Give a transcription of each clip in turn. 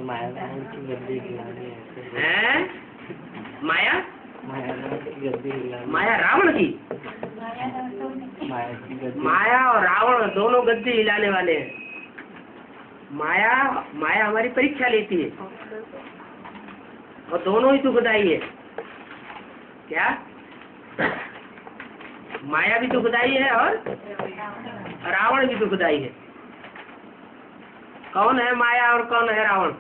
माया रावण की गद्दी हिलाने हैं? माया की गद्दी हिलाने, माया रावण की, माया की गद्दी, माया और रावण दोनों गद्दी हिलाने वाले हैं। माया माया हमारी परीक्षा लेती है और दोनों ही दुखदाई है। क्या? माया भी दुखदाई है और रावण भी दुखदाई है। कौन है माया और कौन है रावण?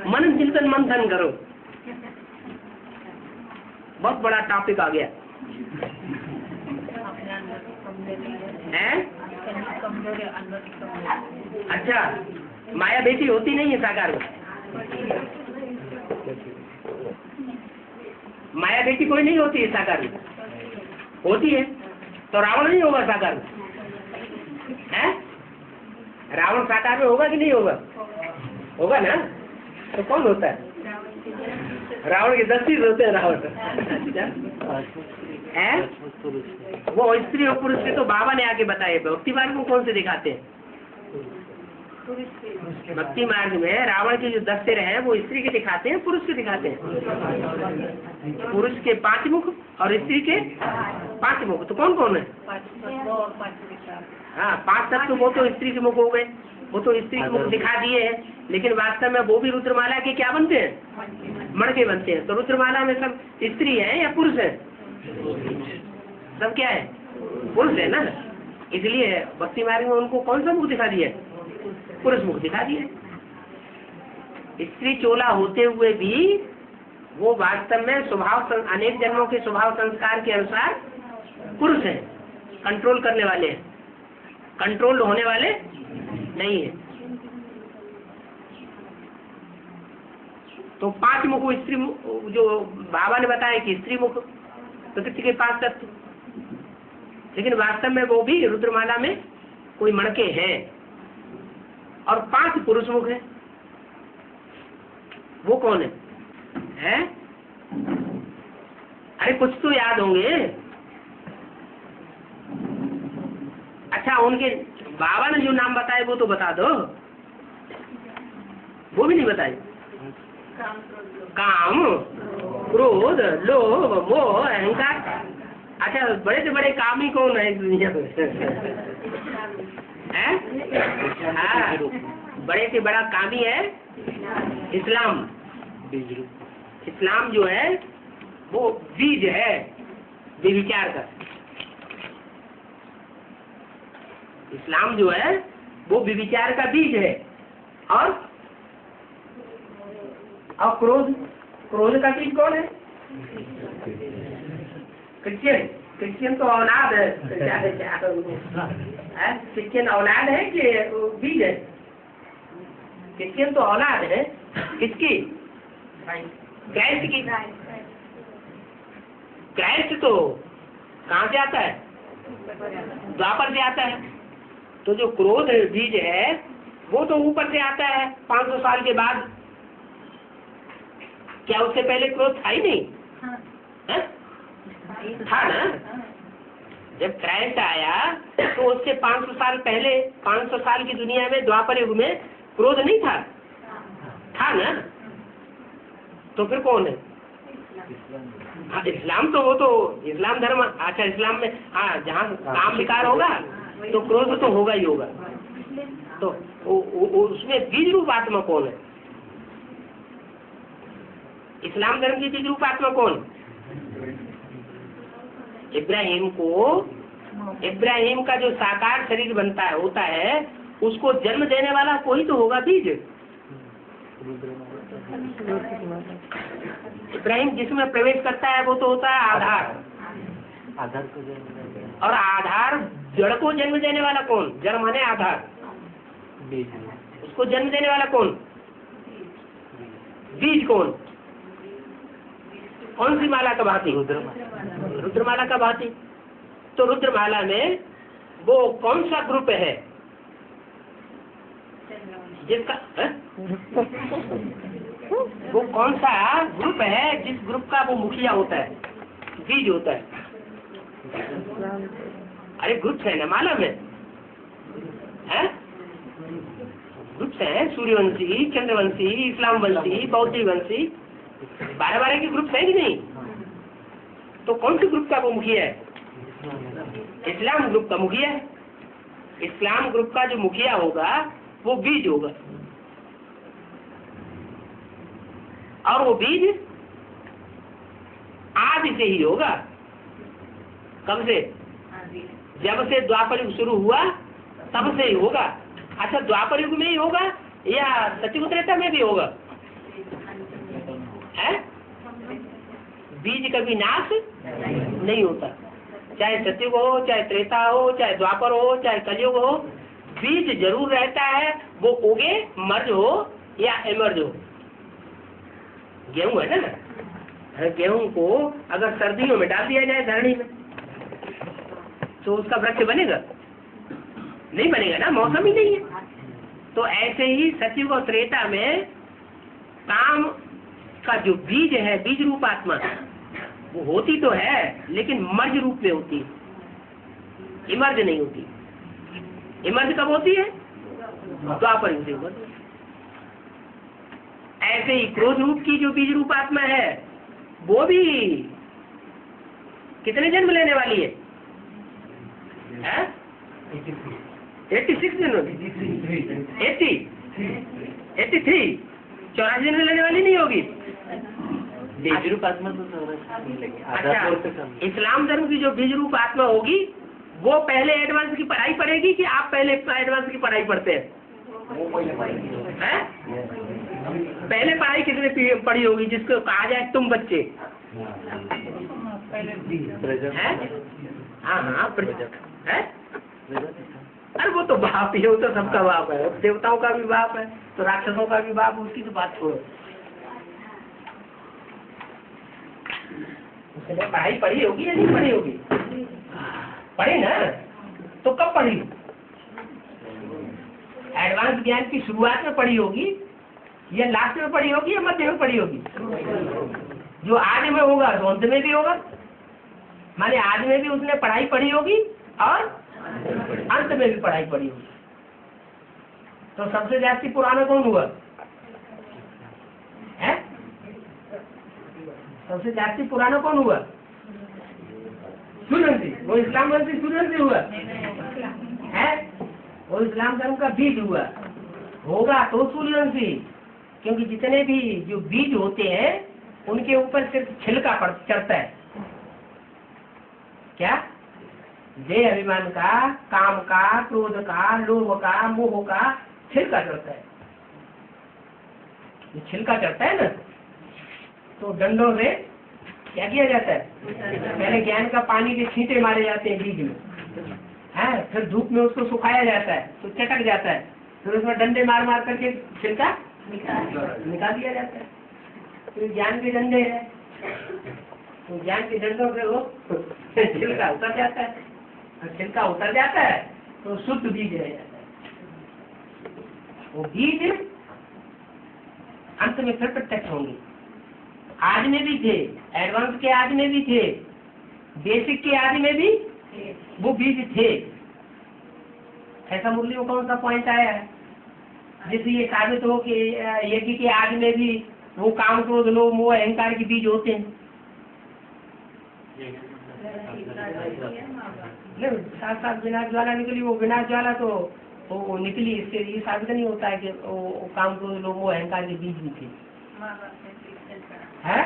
मन चिंतन मंथन करो, बहुत बड़ा टॉपिक आ गया है। अच्छा, माया बेटी होती नहीं है साकार में? माया बेटी कोई नहीं होती है साकार में? होती है तो रावण नहीं होगा साकार में? है? रावण साकार में होगा कि नहीं होगा? होगा ना। तो कौन होता है? रावण के 10 चीज होते हैं। रावण है वो स्त्री और पुरुष के तो बाबा ने आके बताए। भक्ति मार्ग में कौन से दिखाते हैं? भक्ति मार्ग में रावण के जो 10 सिर हैं वो स्त्री के दिखाते हैं, पुरुष के दिखाते हैं। पुरुष के 5 मुख और स्त्री के 5 मुख। तो कौन कौन है? हाँ, 5 तत्व वो तो स्त्री के मुख हो गए, वो तो स्त्री के मुख दिखा दिए हैं। लेकिन वास्तव में वो भी रुद्रमाला के क्या बनते हैं? मणके बनते हैं। तो रुद्रमाला में सब स्त्री है या पुरुष है? सब क्या है? पुरुष है ना। इसलिए भक्ति मार्ग में उनको कौन सा मुख दिखा दिया? पुरुष मुख दिखा दिया। स्त्री चोला होते हुए भी वो वास्तव में स्वभाव, अनेक जन्मों के स्वभाव संस्कार के अनुसार पुरुष है, कंट्रोल करने वाले हैं, कंट्रोल होने वाले नहीं है। तो 5 मुख स्त्री मुख, जो बाबा ने बताया कि स्त्री मुख प्रकृति के 5 तत्व, लेकिन वास्तव में वो भी रुद्रमाला में कोई मणके हैं और 5 पुरुष मुख है। वो कौन है? अरे कुछ तो याद होंगे। अच्छा, उनके बाबा ने जो नाम बताए वो तो बता दो। वो भी नहीं बताए। काम, क्रोध, लोभ, मोह, अहंकार। अच्छा, बड़े से बड़े कामी कौन है दुनिया में? हाँ, बड़े से बड़ा कामी है इस्लाम। इस्लाम जो है वो बीज है व्यभिचार का। इस्लाम जो है वो व्यभिचार का बीज है। और क्रोध, क्रोध का बीज कौन है? क्रिश्चियन। क्रिश्चियन तो औलाद है। क्रिश्चियन औलाद है कि बीज है? क्रिश्चियन तो औलाद है। किसकी? क्राइस्ट की। क्राइस्ट तो कहाँ से आता है? द्वापर से आता है। तो जो क्रोध बीज है वो तो ऊपर से आता है 500 साल के बाद। क्या उससे पहले क्रोध था ही नहीं? था ना। जब क्राइस्ट आया तो उससे 500 साल पहले, 500 साल की दुनिया में द्वापर युग में क्रोध नहीं था? था ना। तो फिर कौन है? हाँ, इस्लाम। तो वो तो इस्लाम धर्म। अच्छा, इस्लाम में हाँ, जहाँ काम विकार होगा तो क्रोध तो होगा ही होगा। तो उसमें बीज रूप आत्मा कौन है? इस्लाम धर्म की बीज रूप आत्मा कौन? इब्राहिम का जो साकार शरीर बनता है, होता है, उसको जन्म देने वाला कोई तो होगा बीज। इब्राहिम जिसमें प्रवेश करता है वो तो होता है आधार। आधार को जन्म, और आधार जड़ को जन्म देने वाला कौन? जड़ माने आधार। बीज, उसको जन्म देने वाला कौन? बीज कौन? कौन सी माला का भांति? रुद्रमाला का भांति। तो रुद्रमाला में वो कौन सा ग्रुप है जिसका वो कौन सा ग्रुप है जिस ग्रुप का वो मुखिया होता है, बीज होता है? अरे ग्रुप है ना माला में, है ग्रुप्स हैं, सूर्यवंशी, चंद्रवंशी, इस्लामवंशी, बौद्धवंशी, 12 के ग्रुप्स हैं कि नहीं? तो कौन से ग्रुप का वो मुखिया है? इस्लाम ग्रुप का मुखिया है। इस्लाम ग्रुप का जो मुखिया होगा वो बीज होगा, और वो बीज आदि से ही होगा। कब से? जब से द्वापर युग शुरू हुआ तब से ही होगा। अच्छा, द्वापर युग में ही होगा या सतयुग त्रेता में भी होगा? है? बीज कभी नाश नहीं होता, चाहे सतयुग हो, चाहे त्रेता हो, चाहे द्वापर हो, चाहे कलयुग हो, बीज जरूर रहता है। वो उगे, मर्ज हो या एमर्ज हो। गेहूं है ना, गेहूं को अगर सर्दियों में डाल दिया जाए धरणी में तो उसका वृक्ष बनेगा? नहीं बनेगा ना, मौसम ही नहीं है। तो ऐसे ही सतयुग और त्रेता में काम का जो बीज है, बीज रूप आत्मा, वो होती तो है लेकिन मर्ज रूप में होती है, इमर्ज नहीं होती। इमर्ज कब होती है? द्वापर युग से होती है। ऐसे ही क्रोध रूप की जो बीज रूप आत्मा है वो भी कितने जन्म लेने वाली है? 86 जन्म, 83, 84 जन्म लेने वाली नहीं होगी। बीज रूप आत्मा तो अच्छा, इस्लाम धर्म की जो बीज रूप आत्मा होगी वो पहले एडवांस की पढ़ाई पढ़ेगी कि आप पहले एडवांस की पढ़ाई पढ़ते हैं? पहले पढ़ाई किसने पढ़ी होगी जिसको कहा जाए तुम बच्चे? हाँ, अरे वो तो बाप ही है, वो तो सबका बाप है, देवताओं का भी बाप है तो राक्षसों का भी बाप, उसकी तो बात छोड़ो। उसने पढ़ाई पढ़ी होगी या नहीं पढ़ी होगी? पढ़ी ना, तो कब पढ़ी? एडवांस ज्ञान की शुरुआत में पढ़ी होगी या लास्ट में पढ़ी होगी या मध्य में पढ़ी होगी? जो आज में होगा तो अंत में भी होगा। माने आज में भी उसने पढ़ाई पढ़ी होगी और अंत में भी पढ़ाई पढ़ी होगी। तो सबसे ज्यादा पुराना कौन हुआ है? सबसे ज्यादा पुराना कौन हुआ? सूर्यवंशी। वो इस्लाम वंशी सूर्यवंशी हुआ है, वो इस्लाम धर्म का बीज हुआ होगा तो सूर्यवंशी। क्योंकि जितने भी जो बीज होते हैं उनके ऊपर सिर्फ छिलका चढ़ता है। क्या? देह अभिमान का, काम का, क्रोध का, लोभ का, मोह का छिलका चढ़ता है। ये छिलका चढ़ता है ना, तो डंडों से क्या किया जाता है? पहले ज्ञान का पानी के छींटे मारे जाते हैं बीज में, है, फिर धूप में उसको सुखाया जाता है तो चटक जाता है, फिर उसमें डंडे मार मार करके छिलका निकाल दिया जाता है। तो ज्ञान के डंडे हैं, तो ज्ञान के डंडों से वो छिलका उतर जाता है, और छिलका उतर जाता है तो शुद्ध बीज रह जाता है। वो बीज अंत में फिर प्रत्यक्ष होंगे। आज में भी थे, एडवांस के आज में भी थे, बेसिक के आज में भी वो बीज थे। ऐसा मुरली में कौन सा पॉइंट आया है जिससे ये साबित हो कि यज्ञ के आज में भी वो काम, क्रोध, लोभ, मोह, अहंकार के बीज होते हैं? साथ साथ विनाश ज्वाला निकली, वो विनाश ज्वाला तो वो निकली, इससे ये साबित नहीं होता है कि वो काम, क्रोध, लोभ, मोह, अहंकार के बीज भी थे। है?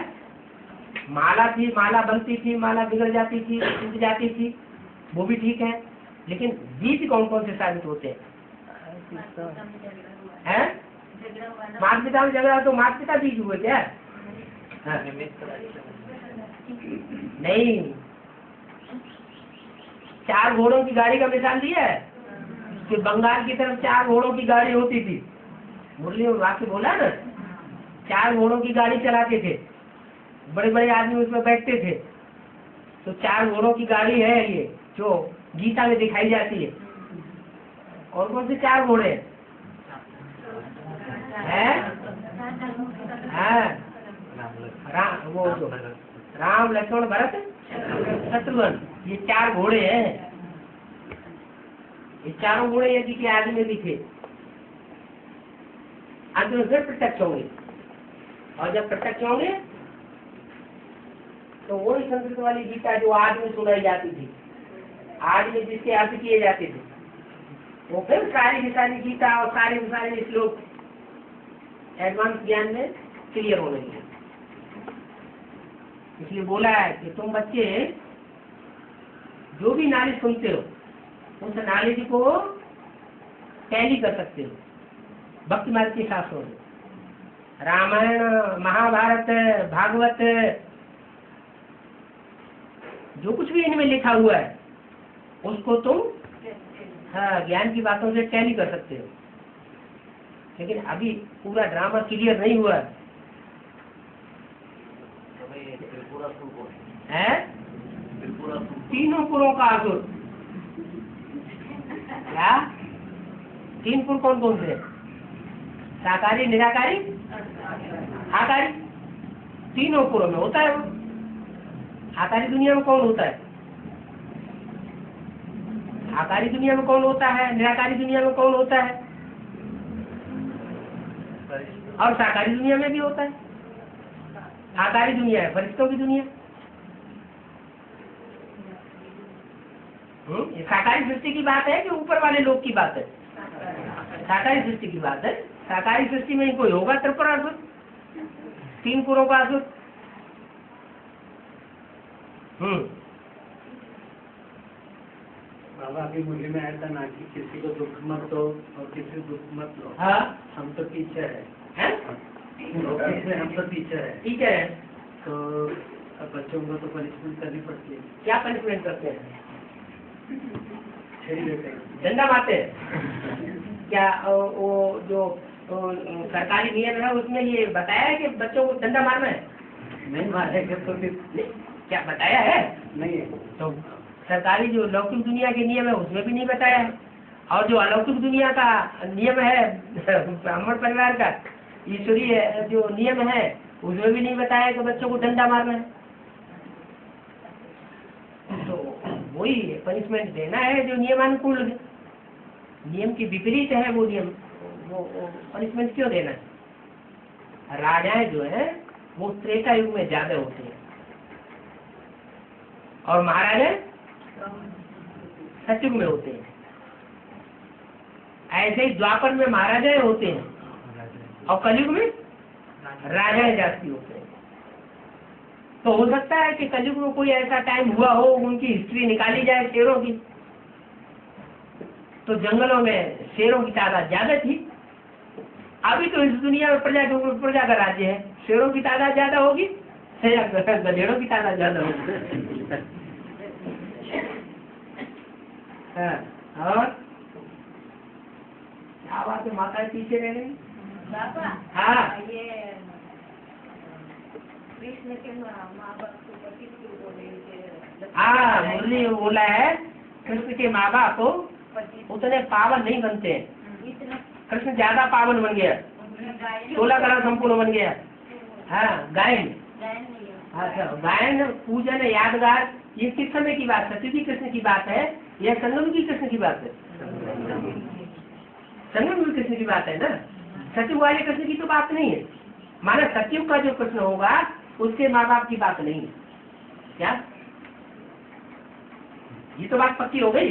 माला थी, माला बनती थी, माला बिगड़ जाती थी, टूट जाती थी, वो भी ठीक है, लेकिन बीज कौन कौन से साबित होते हैं? माता पिता में झगड़ा तो माता पिता बीज हुए क्या? नहीं, 4 घोड़ों की गाड़ी का मिसाल दिया है कि बंगाल की तरफ 4 घोड़ों की गाड़ी होती थी। मुरली में वाक्य बोला ना, 4 घोड़ों की गाड़ी चलाते थे, बड़े बड़े आदमी उसमें बैठते थे। तो 4 घोड़ों की गाड़ी है ये जो गीता में दिखाई जाती है। और कौन से 4 घोड़े हैं? राम, लक्ष्मण, भरत, शत्रुघ्न, ये 4 घोड़े हैं। ये चारों घोड़े यदि के आदमी भी थे। अंत में फिर प्रत्यक्ष होंगे, और जब प्रत्यक्ष होंगे तो वही संस्कृत वाली गीता जो आज में सुनाई जाती थी, आज में जिसके अर्थ किए जाते थे, वो फिर सारी सारी गीता और सारे श्लोक एडवांस ज्ञान में क्लियर होने लगे। इसलिए बोला है कि तुम बच्चे जो भी नॉलेज सुनते हो उस नॉलेज को टैली कर सकते हो भक्ति मार्ग के शास्त्रों में। रामायण, महाभारत, भागवत, जो कुछ भी इनमें लिखा हुआ है उसको तुम ज्ञान की बातों से टैली कर सकते हो। लेकिन अभी पूरा ड्रामा क्लियर नहीं हुआ है। तीनों पुरों का असुर, क्या 3 पुर कौन कौन से? साकारी, निराकारी, आकारी। तीनों पुरों में होता है वो। आकारी दुनिया में कौन होता है? आकारी दुनिया में कौन होता है? निराकारी दुनिया में कौन होता है? और साकारी दुनिया में भी होता है। आकारी दुनिया है फरिश्तों की दुनिया। ये साकारी सृष्टि की बात है कि ऊपर वाले लोग की बात है? साकारी सृष्टि की बात है। साकारी सृष्टि में ही कोई होगा त्रिपुरा असुर, 3 पुरों का असुर। बाबा अभी मुझे में आया था ना कि किसी को दुख मत दो और किसी को दुख मत लो। हाँ, हम तो टीचर है, हम तो टीचर है, तो अब बच्चों को तो पनिशमेंट करनी पड़ती है। क्या पनिशमेंट करते हैं? छेड़ देते हैं, डंडा मारते हैं। क्या वो जो सरकारी नियम है उसमें ये बताया है कि बच्चों को डंडा मारना है? नहीं मारेंगे तो फिर क्या बताया है? नहीं है। तो सरकारी जो लौकिक दुनिया के नियम है उसमें भी नहीं बताया है, और जो अलौकिक दुनिया का नियम है ब्राह्मण परिवार का ईश्वरीय जो नियम है उसमें भी नहीं बताया कि बच्चों को डंडा मारना है। तो वही पनिशमेंट देना है जो नियमानुकूल है। नियम की विपरीत है वो नियम, वो पनिशमेंट क्यों देना है? राजाएं जो है वो त्रेता युग में ज्यादा होते हैं और महाराजा सतयुग में होते हैं। ऐसे ही द्वापर में महाराजाएं होते हैं और कलयुग में राजाएं जाती होते हैं। तो हो सकता है कि कलयुग में कोई ऐसा टाइम हुआ हो, उनकी हिस्ट्री निकाली जाए शेरों की, तो जंगलों में शेरों की तादाद ज्यादा थी। अभी तो इस दुनिया में प्रजा का राज्य है, शेरों की तादाद ज्यादा होगी या गधेड़ों की तादाद ज्यादा होगी? और क्या बात है, माता पीछे रह रही? हाँ, ये कृष्ण के माँ बाप को पति क्यों बोले? हाँ, मुरली बोला है कृष्ण के माँ बाप उतने पावन नहीं बनते। कृष्ण ज्यादा पावन बन गया, 16 कला संपूर्ण बन गया। हाँ, गायन, अच्छा गायन, पूजन, यादगार, ये किस समय की बात है? सतयुगी कृष्ण की बात है या संगमयुगी कृष्ण की बात है? संगमयुगी कृष्ण की बात है ना। सतयुग वाले कृष्ण की तो बात नहीं है। माना सतयुग का जो कृष्ण होगा उसके माँ बाप की बात नहीं है। क्या ये तो बात पक्की हो गई?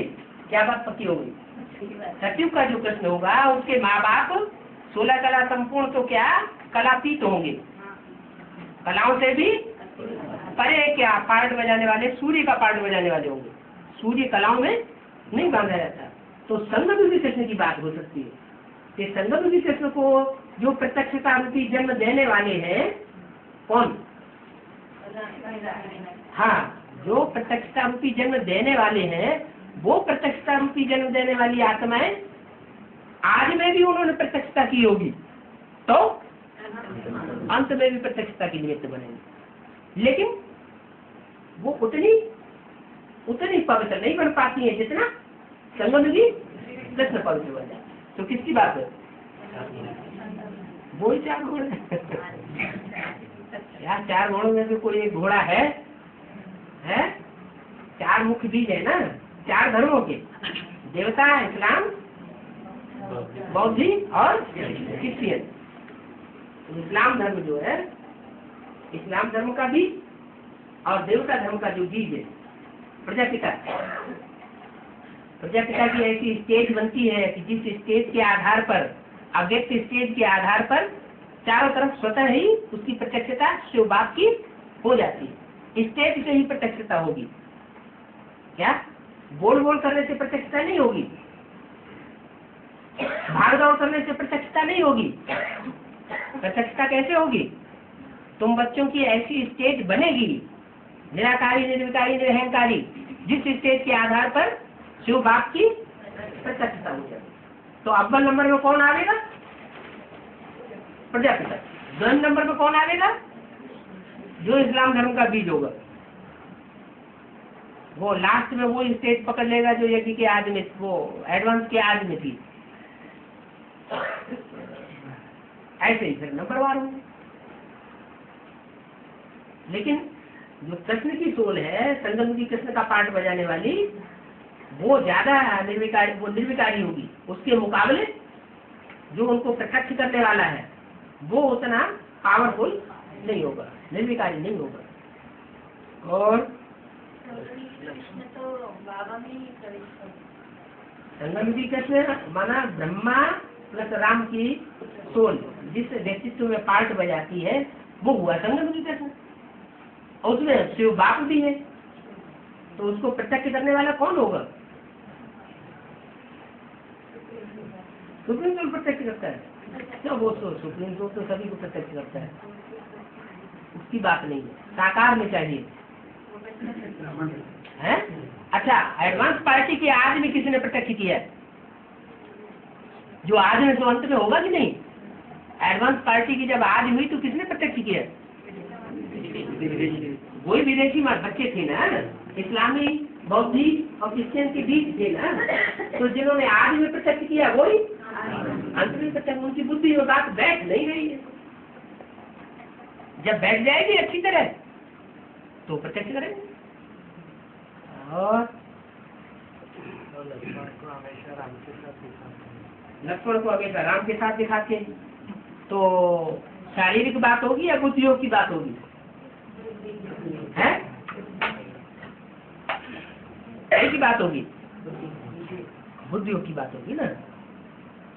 क्या बात पक्की हो गई? सतयुग का जो कृष्ण होगा उसके माँ बाप 16 कला संपूर्ण तो क्या कलातीत होंगे, कलाओं से भी परे, क्या पार्ट बजाने वाले, सूर्य का पार्ट बजाने वाले होंगे। सूर्य कलाओं में नहीं बांधा रहता। तो संगमयुगी कृष्ण की बात हो सकती है कि संगमयुगी कृष्ण को जो प्रत्यक्षता रूपी जन्म देने वाले हैं कौन? हाँ, जो प्रत्यक्षता रूपी जन्म देने वाले हैं वो प्रत्यक्षता रूपी जन्म देने वाली आत्माएं आज में भी उन्होंने प्रत्यक्षता की होगी तो अंत में भी प्रत्यक्षता की निमित्त बनेंगे, लेकिन वो उतनी पवित्र नहीं बन पाती है जितना संगमयुगी कृष्ण पवित्र बन जाए। तो किसकी बात है? वो ही 4 घोड़े यार, 4 घोड़ों में से कोई एक घोड़ा है? 4 मुख्य बीज है ना 4 धर्मों के, देवता, इस्लाम, बौद्धी और क्रिश्चियन। इस्लाम धर्म जो है, इस्लाम धर्म का बीज और देवता धर्म का जो बीज है प्रजापिता, प्रजापिता की ऐसी स्टेज बनती है कि जिस स्टेज के आधार पर, अव्यक्त स्टेज के आधार पर चारों तरफ स्वतः ही उसकी प्रत्यक्षता शिव बाप की हो जाती है। स्टेज से ही प्रत्यक्षता होगी। क्या बोल बोल करने से प्रत्यक्षता नहीं होगी, भाग दौड़ करने से प्रत्यक्षता नहीं होगी। प्रत्यक्षता कैसे होगी? तुम बच्चों की ऐसी स्टेज बनेगी, निराकारी निर्विकारी निरहंकारी, जिस स्टेज के आधार पर शिव बाप की प्रत्यक्षता हो जाए। तो अव्वल नंबर में कौन आवेगा? प्रजापिता। द्वंद्व नंबर में कौन आवेगा? जो इस्लाम धर्म का बीज होगा। वो लास्ट में वो स्टेज पकड़ लेगा जो यज्ञ के आदि में, वो एडवांस के आदि में थी। ऐसे ही फिर नंबरवार होंगे। लेकिन जो कृष्ण की सोल है, संगम की कृष्ण का पार्ट बजाने वाली, वो ज्यादा निर्विकारी, वो निर्विकारी होगी। उसके मुकाबले जो उनको प्रत्यक्ष करने वाला है वो उतना पावरफुल नहीं होगा, निर्विकारी नहीं होगा। और तो बाबा में ही प्रवेश संगम की कृष्ण माना ब्रह्मा प्लस राम की सोल जिस व्यक्तित्व में पार्ट बजाती है वो हुआ संगम की कृष्ण। और उसमें शिव बाप भी है, तो उसको प्रत्यक्ष करने वाला कौन होगा? सुप्रीम कोर्ट प्रत्यक्ष करता है। क्यों? वो तो सुप्रीम कोर्ट तो सभी को प्रत्यक्ष करता है, उसकी बात नहीं है। साकार में चाहिए है। अच्छा, एडवांस पार्टी के आज में किसी ने प्रत्यक्ष किया? जो आज में तो अंत में होगा कि नहीं? एडवांस पार्टी की जब आज हुई तो किसने प्रत्यक्ष किया? वही विदेशी बच्चे थे ना, इस्लामी बौद्धि और क्रिश्चियन के बीच थे ना, तो जिन्होंने आज में प्रत्यक्ष किया वही अंत में प्रत्यक्ष। उनकी बुद्धि में बात बैठ नहीं रही है। जब बैठ जाएगी अच्छी तरह तो प्रत्यक्ष करेंगे। और लक्ष्मण को हमेशा राम के साथ दिखाते। तो शारीरिक बात होगी या बुद्धि योग की बात होगी? है की बात होगी, बुद्धि योग की बात होगी ना।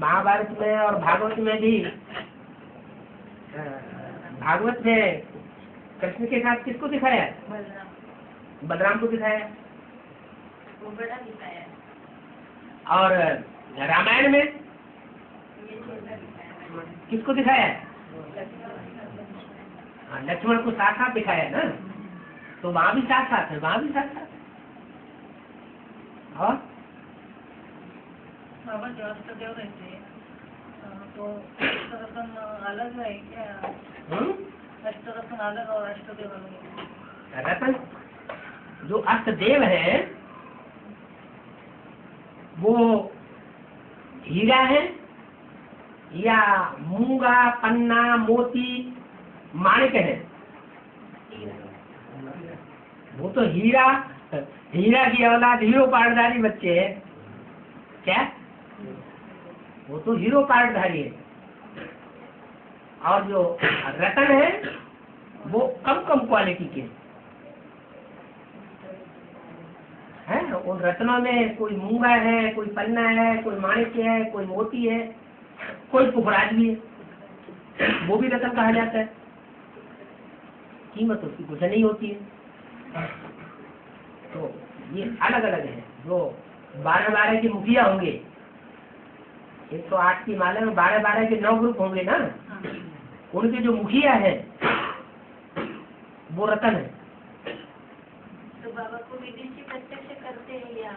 महाभारत में और भागवत में भी, भागवत में कृष्ण के साथ किसको दिखाया? बलराम को दिखाया। वो बड़ा दिखाया। और रामायण में किसको दिखाया? लक्ष्मण को साथ साथ दिखाया ना, तो वहां भी साथ साथ है, वहां भी साथ साथ। और बाबा जो अष्टदेव रहते तो अष्टरत्न अलग है क्या? अष्टरत्न अलग और अष्टदेव अलग? रतन जो अष्टदेव है वो हीरा है या मूंगा, पन्ना, मोती, माणिक है? वो तो हीरा की औलाद, हीरो पार्टधारी बच्चे है। क्या? वो तो हीरो पार्टधारी है। और जो रतन है वो कम कम क्वालिटी के है। उन रत्नों में कोई मूंगा है, कोई पन्ना है, कोई माणिक है, कोई मोती है, कोई पुखराज भी है, वो भी रतन कहा जाता है। कीमत उसकी कुछ नहीं होती है। तो ये अलग अलग है। जो 12-12 के मुखिया होंगे, 108 की माला में 12-12 के 9 ग्रुप होंगे ना, उनके जो मुखिया है वो रतन है। तो बाबा को विदेशी प्रत्यक्ष करते हैं या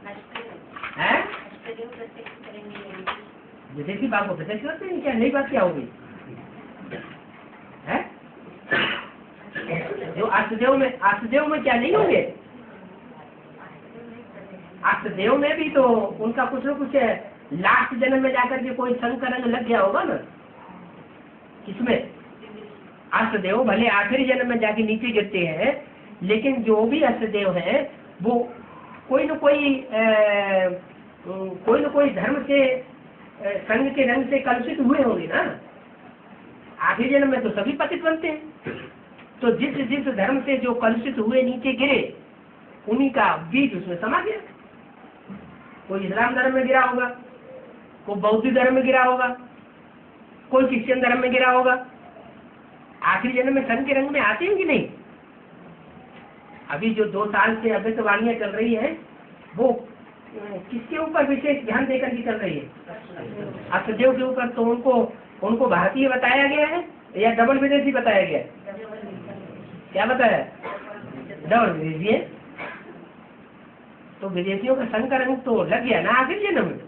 अष्टदेव प्रत्यक्ष करेंगे? विदेशी बाप को प्रत्यक्ष करते हैं क्या? नई बात क्या होगी? है जो अष्टदेव में क्या नहीं होंगे? अष्टदेव में भी तो उनका कुछ न कुछ लास्ट जन्म में जाकर के कोई संग का रंग लग गया होगा ना। किसमें? अष्टदेव भले आखिरी जन्म में जाके नीचे गिरते हैं, लेकिन जो भी अष्टदेव हैं वो कोई न कोई धर्म से संग के रंग से कलुषित हुए होंगे ना। आखिरी जन्म में तो सभी पतित बनते हैं। तो जिस जिस धर्म से जो कलुषित हुए नीचे गिरे, उन्हीं का बीज उसमें समा गया। कोई इस्लाम धर्म में गिरा होगा, कोई बौद्ध धर्म में गिरा होगा, कोई क्रिश्चियन धर्म में गिरा होगा। आखिरी जन्म में सन के रंग में आते हैं कि नहीं? अभी जो 2 साल से अभ्यस्तवाणियां चल रही है, वो किसके ऊपर विशेष ध्यान देकर की चल रही है? अष्टदेव के ऊपर। तो उनको भारतीय बताया गया है या डबल विदेशी बताया गया है? क्या बताया? डबल विदेशी है। तो विदेशियों का संग का रंग तो लग गया ना आखिर जन्म में,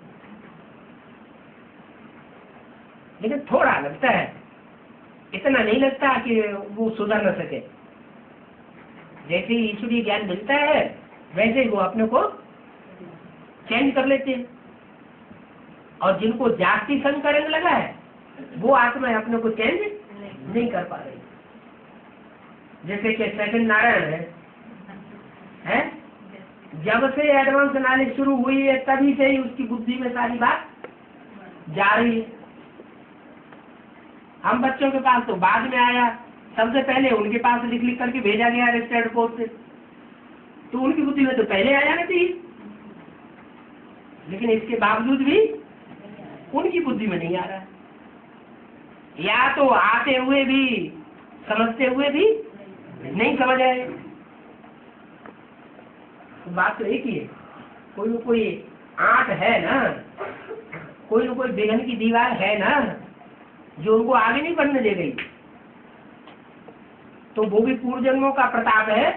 लेकिन थोड़ा लगता है, इतना नहीं लगता कि वो सुधर न सके। जैसे ही ईश्वरीय ज्ञान मिलता है वैसे ही वो अपने को चेंज कर लेते हैं। और जिनको जाति संग का रंग लगा है वो आत्मा अपने को चेंज नहीं कर पा रही। जैसे कि सेकंड नारायण है, जब से एडवांस नॉलेज शुरू हुई है तभी से ही उसकी बुद्धि में सारी बात जा रही है। हम बच्चों के पास तो बाद में आया, सबसे पहले उनके पास लिख करके भेजा गया रजिस्टर्ड पोस्ट से, तो उनकी बुद्धि में तो पहले आया ना थी, लेकिन इसके बावजूद भी उनकी बुद्धि में नहीं आ रहा है। या तो आते हुए भी समझते हुए भी नहीं समझ आए। तो बात तो एक ही है, कोई न कोई आंट है ना, कोई न कोई बेगन की दीवार है ना जो उनको आगे नहीं बढ़ने दे गई। तो वो भी पूर्व जन्मों का प्रताप है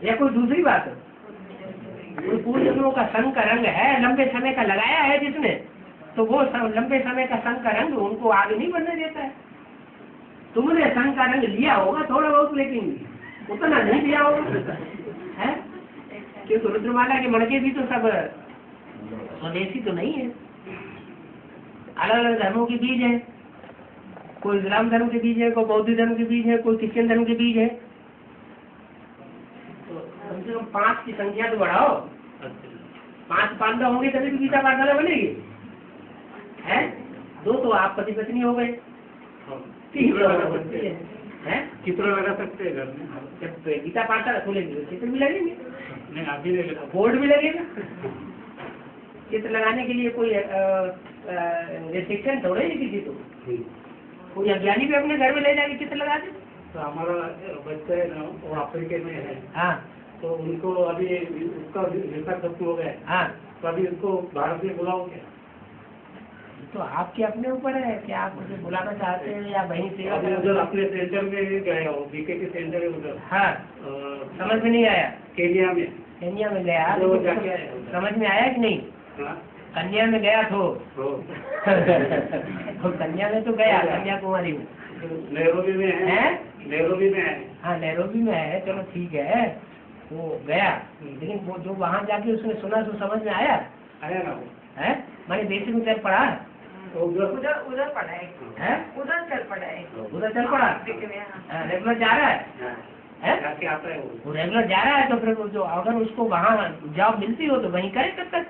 या कोई दूसरी बात है? कोई पूर्व जन्मों का संग का रंग है, लंबे समय का लगाया है जिसने, तो वो लंबे समय का संग का रंग उनको आगे नहीं बढ़ने देता है। तुमने संग का रंग लिया होगा थोड़ा बहुत, लेकिन उतना नहीं लिया होगा है, क्योंकि रुद्रमाला के मणके भी तो सब स्वदेशी तो नहीं है, अलग अलग धर्मों के बीज है। कोई इस्लाम धर्म के बीज है, कोई बौद्ध धर्म के बीज है, कोई क्रिश्चियन धर्म के बीज है। तो कम से कम 5 की संख्या तो बढ़ाओ, 5 पांडव होंगे तभी तो गीता पाठशाला बनेगी है। 2 तो आप पति पत्नी हो गए, 3 है, चित्र लगा सकते हैं घर में। जब गीता पाठशाला खोलेंगे चित्र भी लगेंगे, नहीं अभी बोर्ड भी लगेगा। चित्र लगाने के लिए कोई रिस्ट्रिक्शन थोड़े ही किसी को, कोई अज्ञानी भी अपने घर में ले जाके चित्र लगा दे। तो हमारा बच्चा है ना, वो अफ्रीका में है। हाँ, तो उनको अभी उसका वीजा खत्म हो गया है। हाँ, तो अभी उनको भारत में बुलाओगे? तो आपके अपने ऊपर है कि आप मुझे बुलाना चाहते हैं या वहीं सेवा अभी उधर अपने सेंटर में गए हो, बीके के सेंटर है उधर। हाँ, समझ में नहीं आया। केन्या में। कन्या में गया तो तो जाके आए। समझ में आया कि नहीं? हाँ? कन्या में गया तो कन्या में तो गया, कन्याकुमारी में। नैरोबी में है? नैरोबी में है। हाँ, नैरोबी में है, चलो ठीक है, वो गया। लेकिन वो जो वहाँ जाके उसने सुना तो समझ में आया ना वो है, मैंने बेसिक में चल पड़ा तो उधर पड़ा है, उधर चल पड़ा है, उधर चल पड़ा, रेगुलर जा रहा है, जाके आता है वो रेगुलर जा रहा है। तो फिर वो जो अगर उसको वहाँ जॉब मिलती हो तो वहीं करे तब तक,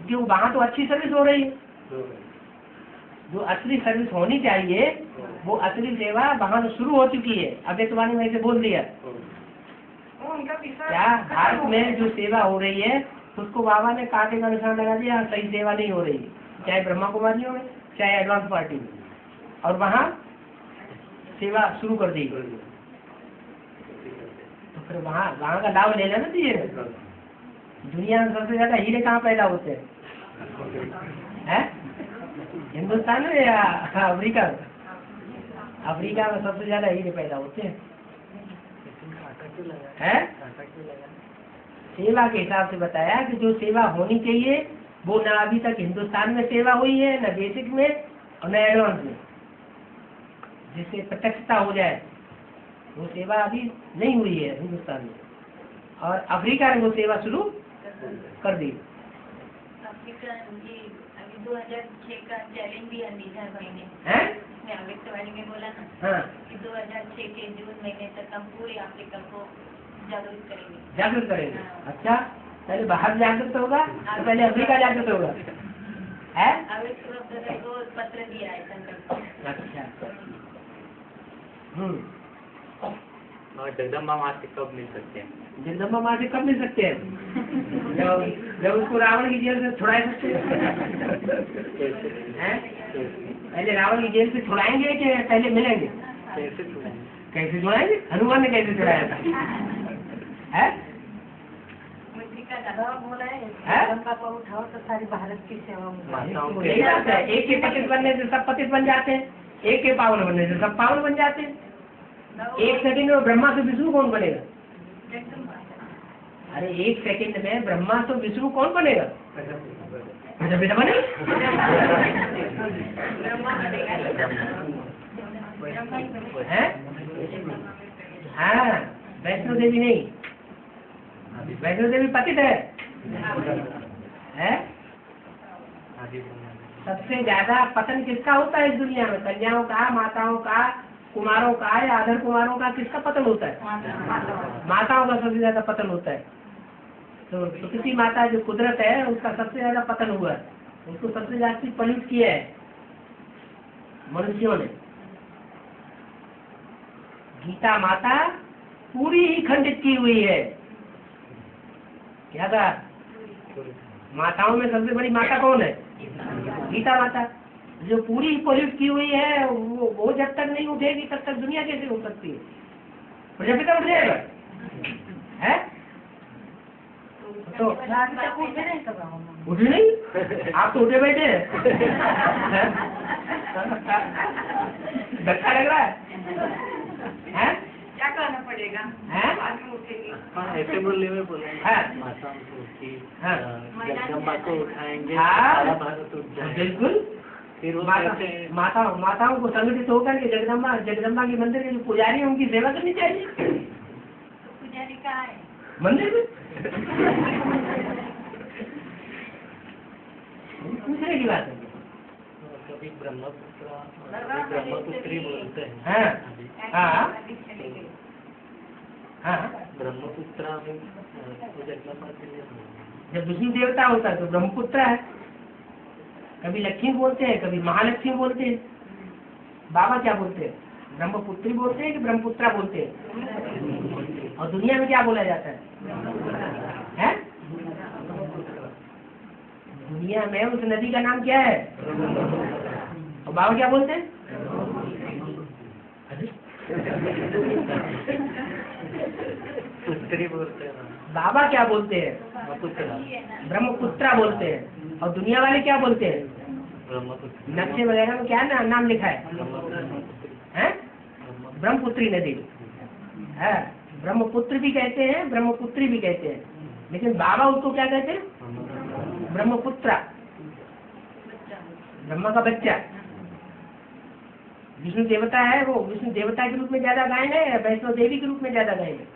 क्योंकि वहाँ तो अच्छी सर्विस हो रही है। जो असली सर्विस होनी चाहिए वो असली सेवा वहाँ तो शुरू हो चुकी है। अब एक बार में ऐसे बोल दिया क्या, भारत में जो सेवा हो रही है उसको बाबा ने कांटे का निशान लगा दिया, सही सेवा नहीं हो रही, चाहे ब्रह्मा कुमारियों में चाहे एडवांस पार्टी में, और वहाँ सेवा शुरू कर दी। तो फिर वहाँ का लाभ ले लेना चाहिए। दुनिया में सबसे ज्यादा हीरे कहाँ पैदा होते हैं? हिंदुस्तान में या अफ्रीका में? अफ्रीका में सबसे ज्यादा हीरे पैदा होते हैं। सेवा के हिसाब से बताया कि जो सेवा होनी चाहिए वो न अभी तक हिंदुस्तान में सेवा हुई है, न बेसिक में और न एडवांस में, जिससे प्रत्यक्षता हो जाए वो सेवा अभी नहीं हुई है हिंदुस्तान में, और अफ्रीका ने वो सेवा शुरू कर दी। अफ्रीका जी अभी 2006 का चैलेंज भी अंदीजा भाई ने मैं आविष्टवाणी में बोला ना। हाँ, कि 2006 के जून महीने तक हम पूरे अफ्रीका को जागरूक करेंगे। जागरूक करेंगे। अच्छा, पहले बाहर जागरूक होगा तो पहले अफ्रीका जागरूक होगा? है? पत्र दिया है शंकर। अच्छा। और जगदम्बा माँ से कब मिल सकते हैं? जगदम्बा माँ से कब मिल सकते हैं? जब उसको रावण की जेल से छुड़ा सकते हैं? पहले रावण की जेल से छुड़ाएंगे कि पहले मिलेंगे? कैसे छुड़ाएंगे? कैसे छुड़ाएंगे? हनुमान ने कैसे छुड़ाया था? है? बोला है हैं? जगदम्बा को उठाओ तो सारी भारत की सेवा में। माताओं के यही बात है, एक के पतित बनने से सब पतित बन जाते हैं, एक के पावन बनने से सब पावन बन जाते हैं। एक सेकंड में ब्रह्मा से विष्णु कौन बनेगा? अरे एक सेकंड में ब्रह्मा तो विष्णु कौन बनेगा? प्रजापिता बने? हैं? हाँ, वैष्णो देवी नहीं, वैष्णो देवी पतित है? सबसे ज्यादा पतन किसका होता है इस दुनिया में? कन्याओं का, माताओं का, कुमारों का या आधर कुमारों का? किसका पतन होता है? माताओं का सबसे ज्यादा पतन होता है। तो प्रकृति माता जो कुदरत है उसका सबसे ज्यादा पतन हुआ है, उसको सबसे ज्यादा पॉल्यूट किया है मनुष्यों ने। गीता माता पूरी ही खंडित की हुई है। क्या था? माताओं में सबसे बड़ी माता कौन है? गीता माता, जो पूरी पॉल्यूट की हुई है। वो जब तक नहीं उठेगी तब तक दुनिया कैसे हो सकती है? प्रजापिता उठ जाएगा है? तो उठ नहीं, आप तो उठे बैठे हैं। धक्का लग रहा है? क्या करना पड़ेगा? हैं? बाद में उठेगी। हाँ, ऐसे बोलने में बोले माताओं को कि हाँ। जगदम्बा को उठाएंगे, हाँ। सारा भारत उठ जाएगा। बिल्कुल। फिर वो कैसे? माताओं को संगठित होकर के जगदम्बा के मंदिर के जो पुजारी है उनकी सेवा करनी चाहिए। तो पुजारी कहाँ है? मंदिर में पूछने की बात है। कभी ब्रह्मपुत्री बोलते हैं। हाँ हाँ हाँ। ब्रह्मपुत्र जगदम्बा के लिए जब विष्णु देवता होता है तो ब्रह्मपुत्र है। कभी लक्ष्मी बोलते हैं, कभी महालक्ष्मी बोलते हैं। बाबा क्या बोलते हैं? ब्रह्मपुत्री बोलते हैं कि ब्रह्मपुत्रा बोलते हैं? और दुनिया में क्या बोला जाता है? हैं? दुनिया में उस नदी का नाम क्या है? और बाबा क्या बोलते हैं? पुत्री बोलते हैं। बाबा क्या बोलते हैं? ब्रह्मपुत्रा बोलते हैं। और दुनिया वाले क्या बोलते हैं? ब्रह्मपुत्र। नक्शे वगैरह में क्या नाम लिखा है? हैं? ब्रह्मपुत्री नदी है। ब्रह्मपुत्र भी कहते हैं, ब्रह्मपुत्री भी कहते हैं, लेकिन बाबा उसको क्या कहते हैं? ब्रह्मपुत्रा, ब्रह्मा का बच्चा। विष्णु देवता है, वो विष्णु देवता के रूप में ज्यादा गायन है या वैष्णो देवी के रूप में ज्यादा गायन है?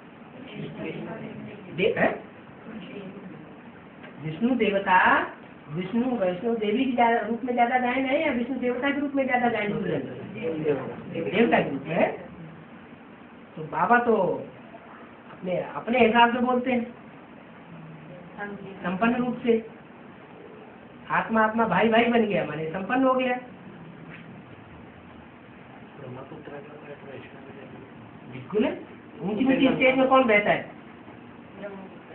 विष्णु देवता विष्णु वैष्णो देवी के रूप में ज्यादा गायन है या विष्णु देवता के रूप में ज्यादा गायन है? देवता के रूप में है। तो बाबा तो अपने हिसाब से बोलते हैं, संपन्न रूप से। आत्मा आत्मा भाई भाई बन गया, माने संपन्न हो गया। बिल्कुल है। ऊंची नीची स्टेज में कौन बैठा है?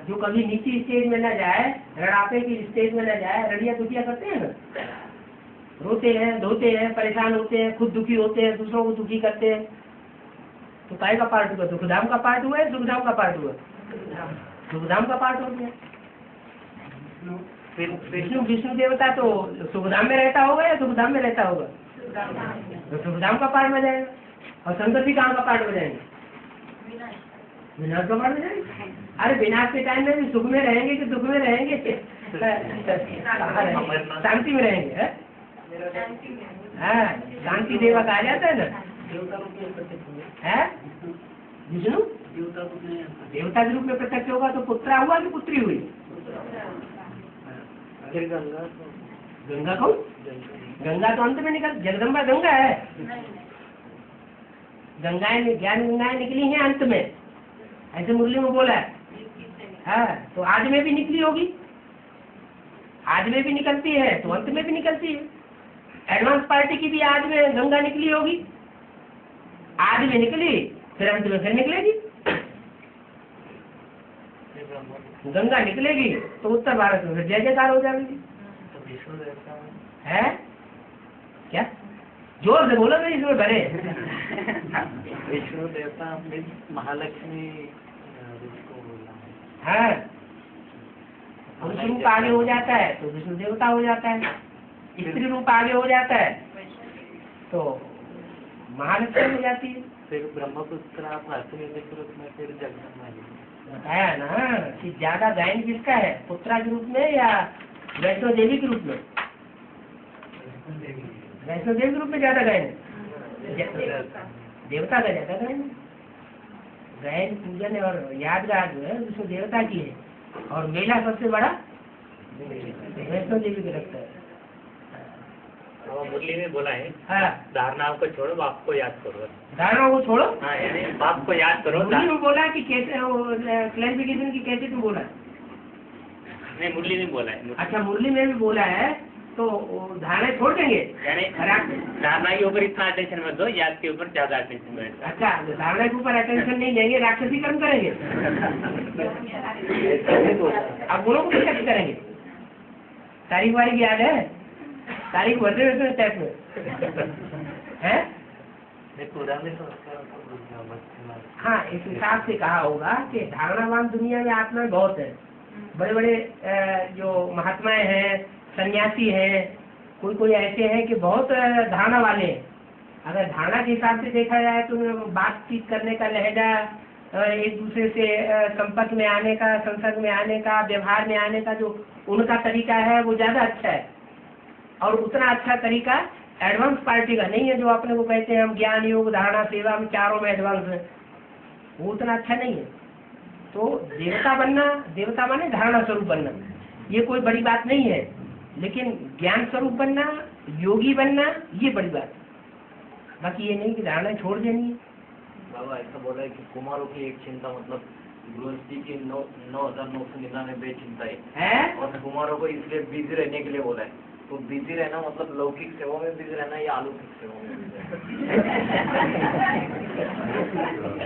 जो कभी नीची स्टेज में न जाए, रड़ापे की स्टेज में न जाए, रड़िया दुखिया करते हैं ना, रोते हैं, धोते हैं, परेशान होते हैं, खुद दुखी होते हैं, दूसरों को दुखी करते हैं। तो काय का पार्ट हुआ? दुखधाम का पार्ट हुआ है, सुखधाम का पार्ट हुआ? सुखधाम का पार्ट हो गया। विष्णु देवता तो सुखधाम में रहता होगा या सुखधाम में रहता होगा? तो सुखधाम का पार्ट में जाएगा। और शंकर जी कहाँ का पार्ट में जाएंगे? विनाश का पार्ट में जाएंगे। अरे विनाश के टाइम में भी सुख में रहेंगे कि दुख में रहेंगे? शांति में रहेंगे। हाँ, शांति देवा कहा जाता है ना। है विष्णु देवता के रूप में प्रत्यक्ष होगा तो पुत्रा हुआ कि पुत्री हुई? गंगा कौन? गंगा तो अंत में निकल, जगदम्बा गंगा है। गंगाएं, ज्ञान गंगाएं निकली हैं अंत में, ऐसे मुरली में बोला है। हाँ, तो आज में भी निकली होगी। आज में भी निकलती है तो अंत में भी निकलती है। एडवांस पार्टी की भी आज में गंगा निकली होगी, आज में निकली फिर अंत में फिर निकलेगी। गंगा निकलेगी तो उत्तर भारत में फिर जय जयकार हो जाएगी। विष्णु देवता है क्या? जोर से बोलो ना, इसमें भरे। विष्णु देवता मीन्स महालक्ष्मी उसको बोला है। हाँ, पुरुष रूप आगे हो जाता है तो विष्णु देवता हो जाता है, स्त्री रूप आगे हो जाता है तो महालक्ष्मी हो जाती है। फिर ब्रह्मपुत्र आप अश्विनी के रूप में फिर जगदम्बा जी। बताया ना कि ज्यादा गायन किसका है, पुत्रा के रूप में या वैष्णो देवी के रूप में? वैष्णो देवी के रूप में ज्यादा गायन है, देवता का ज्यादा गायन है। गायन पूजन और यादगार जो है विष्णु देवता की है, और मेला सबसे बड़ा वैष्णो देवी का लगता है। वो मुरली में बोला है, हाँ, धारणाओं को छोड़ो बाप को याद करो। धारणा को छोड़ो, हाँ, यानी बाप को याद करो। मुरली में बोला कि कैसे क्लैरिफिकेशन की कैसे तुम बोला? नहीं, मुरली में बोला है। अच्छा, मुरली में भी बोला है तो धारणा छोड़ देंगे, यानी धारणा के ऊपर इतना अटेंशन मत दो, याद के ऊपर ज्यादा अटेंशन दो। अच्छा, धारणा के ऊपर अटेंशन नहीं देंगे, राक्षसी कर्म करेंगे। अब गुणों को कैसे करेंगे? तारीख वारीख याद है? तारीख भरते हुए टाइप में है? पुराने तो हाँ, इस हिसाब से कहा होगा कि धारणावान दुनिया में आत्मा बहुत है। बड़े बड़े जो महात्माएं हैं, सन्यासी हैं, कोई कोई ऐसे हैं कि बहुत धारणा वाले हैं। अगर धारणा के हिसाब से देखा जाए तो बातचीत करने का लहजा, एक दूसरे से संपर्क में आने का, संसर्ग में आने का, व्यवहार में आने का जो उनका तरीका है वो ज्यादा अच्छा है। और उतना अच्छा तरीका एडवांस पार्टी का नहीं है, जो अपने को कहते हैं हम ज्ञान योग धारणा सेवा में चारों में एडवांस है, वो उतना अच्छा नहीं है। तो देवता बनना, देवता माने धारणा स्वरूप बनना, ये कोई बड़ी बात नहीं है। लेकिन ज्ञान स्वरूप बनना, योगी बनना, ये बड़ी बात। बाकी ये नहीं कि धारणा छोड़ देनी है। बाबा ऐसा बोला है कि कुमारों की एक चिंता मतलब गृहस्थी की 9,999 चिंताएं है? और कुमारों को इसलिए बिजी रहने के लिए बोला है। तो बिजी रहना मतलब लौकिक सेवा में बिजी रहना या अलौकिक सेवा में?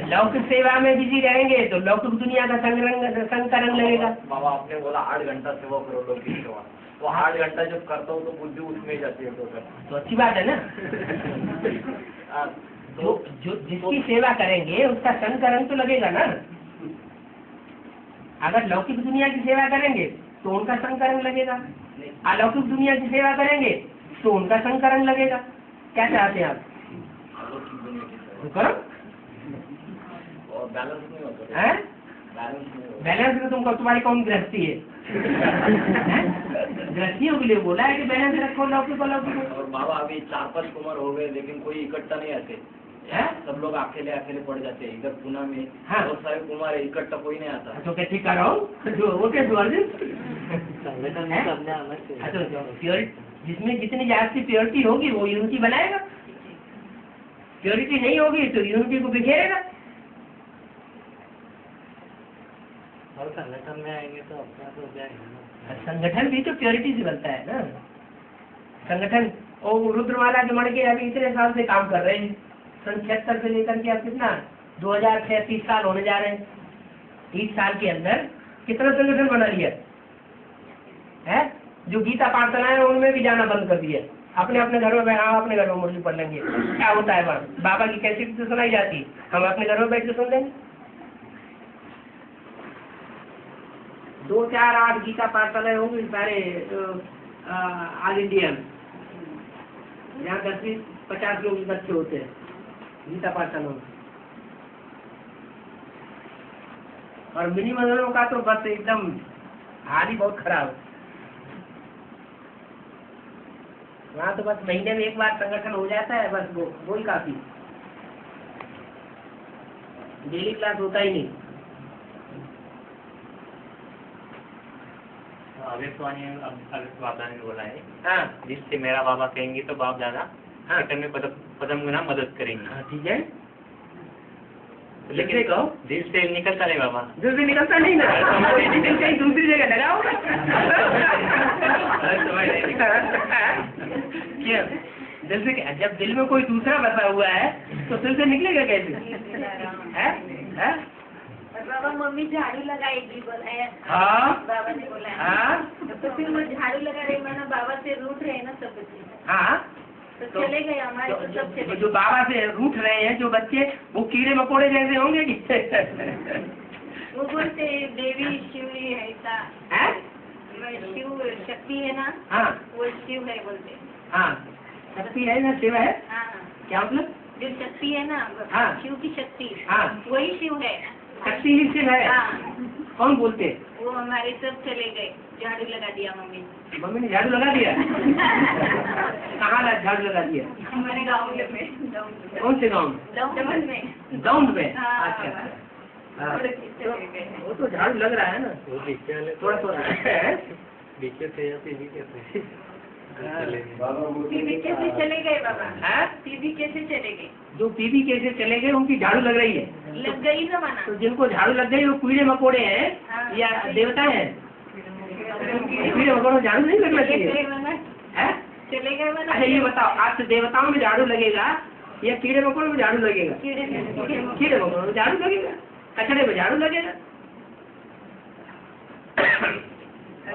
लौकिक सेवा में बिजी रहेंगे तो लौकिक दुनिया का संकरण लगेगा। बाबा आपने बोला 8 घंटा सेवा करो लौकिक सेवा, तो 8 घंटा जब करता हूँ तो बुद्धि उसमें ही जाती है। तो अच्छी बात है ना। जो जिसकी सेवा करेंगे उसका संकरण तो लगेगा ना। अगर लौकिक दुनिया की सेवा करेंगे तो उनका संकरण लगेगा, अलौकिक दुनिया की सेवा करेंगे तो उनका संकरण लगेगा। क्या चाहते हैं आप? तो करो। और बैलेंस नहीं होता है? बैलेंस में तुमको तुम्हारी कौन गृहस्थी है? गृहस्थियों के लिए बोला है कि बैलेंस रखो लौकिक अलौकिक। और बाबा अभी 4-5 कुमार हो गए लेकिन कोई इकट्ठा नहीं आते, सब लोग अकेले अकेले पड़ जाते हैं। इधर पुणे में बहुत सारे कुमार है, इकट्ठा कोई नहीं आता। तो क्या ठीक कर रहा हूँ जो वो क्या जिसमें जितनी ज्यादा प्योरिटी होगी वो यूनिटी बनाएगा, प्योरिटी नहीं होगी तो यूनिटी को बिखेरेगा। और संगठन में आएंगे तो अपना तो जाएगा। संगठन भी तो प्योरिटी से बनता है ना। संगठन और रुद्रमाला के मण के अभी इतने साल से काम कर रहे हैं, सन 76 से लेकर के अब कितना 2006 30 साल होने जा रहे हैं। 30 साल के अंदर कितना संगठन बना लिया है। जो गीता पाठशाला है उनमें भी जाना बंद कर दिया, अपने अपने घरों में। हाँ, अपने घर में मुरली पढ़ लेंगे, क्या होता है वहाँ? बाबा की कैसी तो सुनाई जाती, हम अपने घर में बैठ के सुन लेंगे। 2, 4, 8 गीता पाठशालाएं होंगी सारे ऑल इंडिया में, जहाँ 10-50 लोग बच्चे होते हैं गीता पाठशाला में। और मिनिमम का तो बस एकदम हाल ही बहुत खराब। वहाँ तो बस महीने में एक बार संगठन हो जाता है, बस वो ही काफी। डेली क्लास होता ही नहीं। बाबा ने बोला है, हाँ, जिससे मेरा बाबा कहेंगे तो बाप दादा हाँ, में पदम गुना मदद करेंगे। हाँ, ठीक है। लेकिन कहो दिल से निकलता नहीं बाबा। दिल से निकलता नहीं ना, दिल कहीं दूसरी जगह लगा होगा। क्या दिल से, जब दिल में कोई दूसरा बसा हुआ है तो दिल से निकलेगा कैसे? है? बाबा मम्मी झाड़ू लगाएगी बोला है। हाँ बाबा ने बोला है। हाँ तो फिर वो झाड़ू लगा रही, माना बाबा से रूठ रहे हैं ना सब बच्चे, हाँ, तो चले गए हमारे, तो सब चले जो बाबा से रूठ रहे हैं जो बच्चे, वो कीड़े मकोड़े जैसे होंगे कि? वो बोलते देवी शिव ही है ऐसा, हैं? शिव शक्ति है ना, हाँ वो शिव है बोलते। हाँ, शक्ति है ना, शिव है, हाँ क्या मतलब? जो शक्ति है ना, हाँ। शिव की शक्ति, हाँ। वही शिव है। शक्ति ही शिव है। हाँ। कौन बोलते? वो हमारे सब चले गए, झाड़ू लगा दिया मम्मी। मम्मी ने झाड़ू लगा दिया? कहाँ झाड़ू लगा दिया? हमारे गाँव में। कौन से गाँव में? दमन में। दौंड में? हाँ। अच्छा, हाँ। चले गए। वो तो झाड़ू लग रहा है ना, वो बीच वाले थोड़ा थोड़ा। बीच थे या पीवी कैसे? पीवी कैसे चले गए बाबा? हाँ? पीवी कैसे चले गए? जो पीवी कैसे चले गए उनकी झाड़ू लग रही है। लग गई ना माना। तो जिनको झाड़ू लग गई वो कीड़े मकोड़े हैं हाँ। या देवता हैं? कीड़े मकोड़ों झाड़ू नहीं लगना चले चाहिए गए माना। है? चले गए माना। अच्छा ये बताओ, आज देवताओं में झाड़ू लगेगा या कीड़े मकोड़ों में झाड़ू लगेगा? कीड़े मकोड़ों में झाड़ू लगेगा, कचड़े में झाड़ू लगेगा।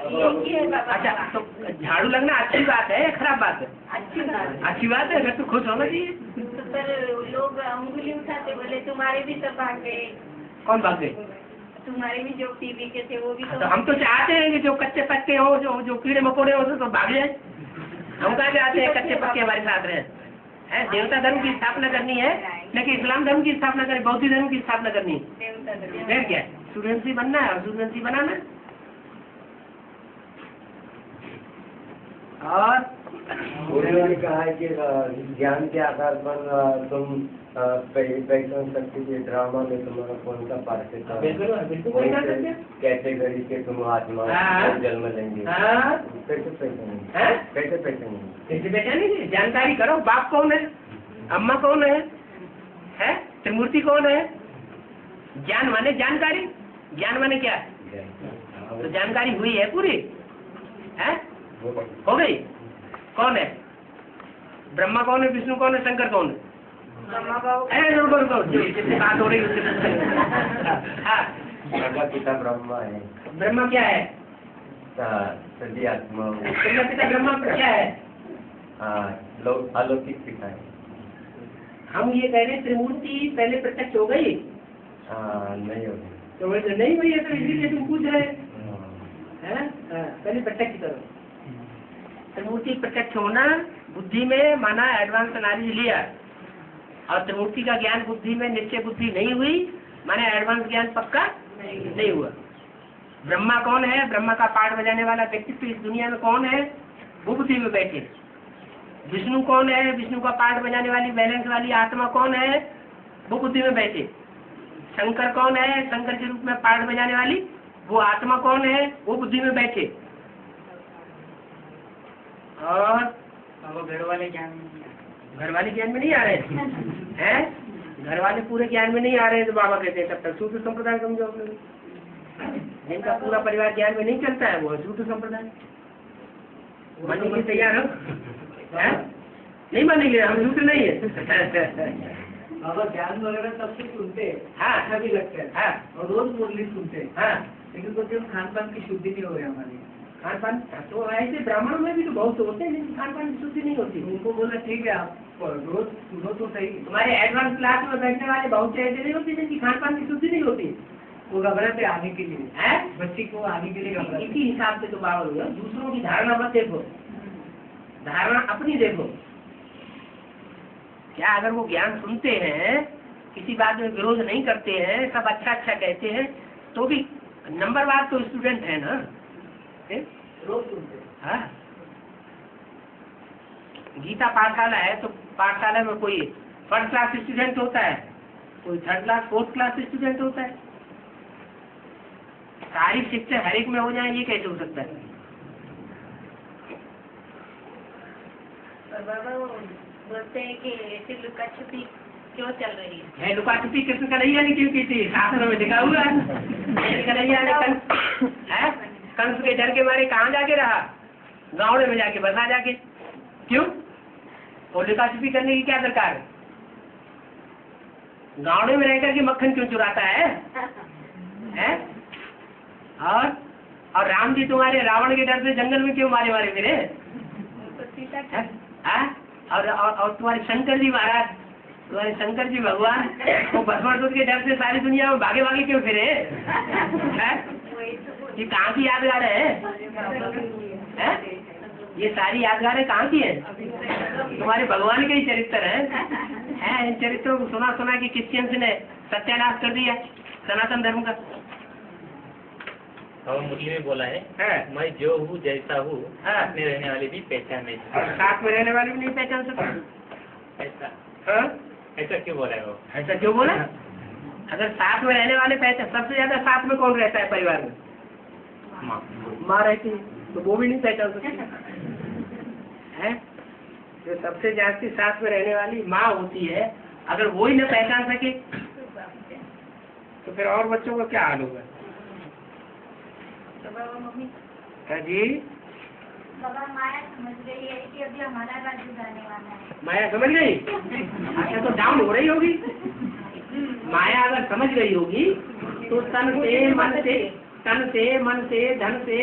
यही है बाबा। अच्छा, तो झाड़ू लगना अच्छी बात है या खराब बात है? अच्छी बात। अच्छी बात है, अगर तो खुश होना चाहिए। तो पर लोग उंगली उठाते, बोले तुम्हारे भी सब भाग गए, कौन भाग गए? तुम्हारे भी जो पीवी के थे वो भी तो हम तो चाहते हैं कि जो कच्चे पक्के हो, जो कीड़े मकोड़े हो तो भाग जाए। हम कहाँ चाहते हैं कच्चे पक्के हमारे साथ रहे हैं? देवता धर्म की स्थापना करनी है, न कि इस्लाम धर्म की स्थापना करनी, बौद्ध धर्म की स्थापना करनी है। फिर क्या सूर्यवंशी बनना है और सूर्यवंशी बनाना है। और उन्होंने कहा है कि ज्ञान के आधार पर तुम पैसा शक्ति के ड्रामा में तुम्हारा कौन सा पार्ट था? बिल्कुल पैसा करते हैं। कैटेगरी के तुम आत्मा हाँ। जन्म लेंगे। हाँ? कैसे पैसा नहीं? हैं? कैसे पैसा नहीं? कैसे बेटा नहीं, जानकारी करो। बाप कौन है, अम्मा कौन है? त्रिमूर्ति कौन है? ज्ञान माने जानकारी, ज्ञान माने क्या? तो जानकारी हुई है पूरी है, हो गई। कौन है? ब्रह्मा कौन है, विष्णु कौन है, शंकर कौन है? जिससे बात हो रही है उससे। हाँ, पिता ब्रह्मा है। ब्रह्मा क्या है? सभी आत्मा पिता ब्रह्मा क्या है? अलौकिक पिता है। हम ये कह रहे हैं त्रिमूर्ति पहले प्रत्यक्ष हो गई? नहीं होगी। तो वैसे नहीं हुई है, तो इसीलिए तुम पूछ रहे हैं। पहले प्रत्यक्ष करो। त्रिमूर्ति प्रत्यक्ष होना बुद्धि में माना एडवांस नॉलेज लिया, और त्रिमूर्ति का ज्ञान बुद्धि में निश्चय बुद्धि नहीं हुई माने एडवांस ज्ञान पक्का नहीं हुआ। ब्रह्मा कौन है? ब्रह्मा का पाठ बजाने वाला व्यक्तित्व इस दुनिया में कौन है? वो बुद्धि में बैठे। विष्णु कौन है? विष्णु का पाठ बजाने वाली बैलेंस वाली आत्मा कौन है? वो बुद्धि में बैठे। शंकर कौन है? शंकर के रूप में पाठ बजाने वाली वो आत्मा कौन है? वो बुद्धि में बैठे। और घर वाले ज्ञान में नहीं आ रहे हैं? घर वाले पूरे ज्ञान में नहीं आ रहे हैं तो बाबा कहते हैं तब तक सूत्र संप्रदाय समझो आप लोग। जिनका पूरा परिवार ज्ञान में नहीं चलता है वो सूत्र संप्रदाय। मानने के लिए तैयार हो? नहीं मानेंगे, हम सूत्र नहीं है। बाबा ज्ञान वगैरह सबसे सुनते हैं, हाँ। अच्छा भी लगता है। हाँ। और रोज मुरली सुनते हैं। हाँ। लेकिन तो खान पान की शुद्धि नहीं हो रही हमारी। खान पान तो ऐसे ब्राह्मणों में भी तो बहुत से होते हैं जिनकी खान पान की शुद्धि नहीं होती। उनको बोला ठीक है आप रोज सुनो तो सही। तुम्हारे एडवांस क्लास में बैठने वाले बहुत से ऐसे नहीं होते जिनकी खान पान की शुद्धि नहीं होती। वो घबराते आने के लिए है, बच्ची को आने के लिए घबराते। इसी हिसाब से तो बाबा हुआ। दूसरों की धारणा मत देखो, धारणा अपनी देखो। क्या अगर वो ज्ञान सुनते हैं, किसी बात में विरोध नहीं करते हैं, सब अच्छा अच्छा कहते हैं, तो भी नंबरवार तो स्टूडेंट है ना, रोज सुनते हैं। हाँ। गीता पाठशाला है तो पाठशाला में कोई फर्स्ट क्लास स्टूडेंट होता है, कोई third class fourth class student होता है। सारी शिक्षा हर एक में हो जाए ये कैसे हो सकता है? और बाबा वो बोलते हैं कि ऐसे लुका छुपी क्यों चल रही है लुका छुपी कृष्ण कन्हैया ने क्यों की थी? शास्त्रों में लिखा हुआ है। कन्हैया ने कंस के डर के मारे कहाँ जाके रहा? गाँव में जाके बसा जाके। क्यों? और लुका छुपी करने की क्या दरकार है? गाँव में रहकर के मक्खन क्यों चुराता है? हैं? और राम जी तुम्हारे रावण के डर से जंगल में क्यों मारे मारे फिरे? और तुम्हारे शंकर जी महाराज, तुम्हारे शंकर जी भगवान वो भस्मासुर के डर से सारी दुनिया में भागे भागे क्यों फिरे? ये कहाँ की यादगार है? ये सारी यादगारें कहाँ की है? तुम्हारे भगवान के ही चरित्र हैं। इन चरित्रों को सुना सुना कि क्रिश्चियंस ने सत्यानाश कर दिया सनातन धर्म का। और मुरली में बोला है मैं जो हूँ जैसा हूँ साथ में रहने वाले भी पहचान नहीं सकते। साथ में रहने वाले भी नहीं पहचान सकते। ऐसा क्यों बोला है वो? ऐसा क्यों बोला? अगर साथ में रहने वाले पहचान, सबसे ज्यादा साथ में कौन रहता है परिवार में? माँ रहती है, तो वो भी नहीं पहचान सकती है। जो सबसे ज्यादा साथ में रहने वाली माँ होती है, अगर वो ही न पहचान सके तो फिर और बच्चों का क्या हाल होगा? मम्मी जी बाबा माया समझ गई है कि अभी हमारा राज्य जाने वाला है। माया समझ गई? अच्छा तो डाउन हो रही होगी। माया अगर समझ गई होगी तो तन से मन से धन से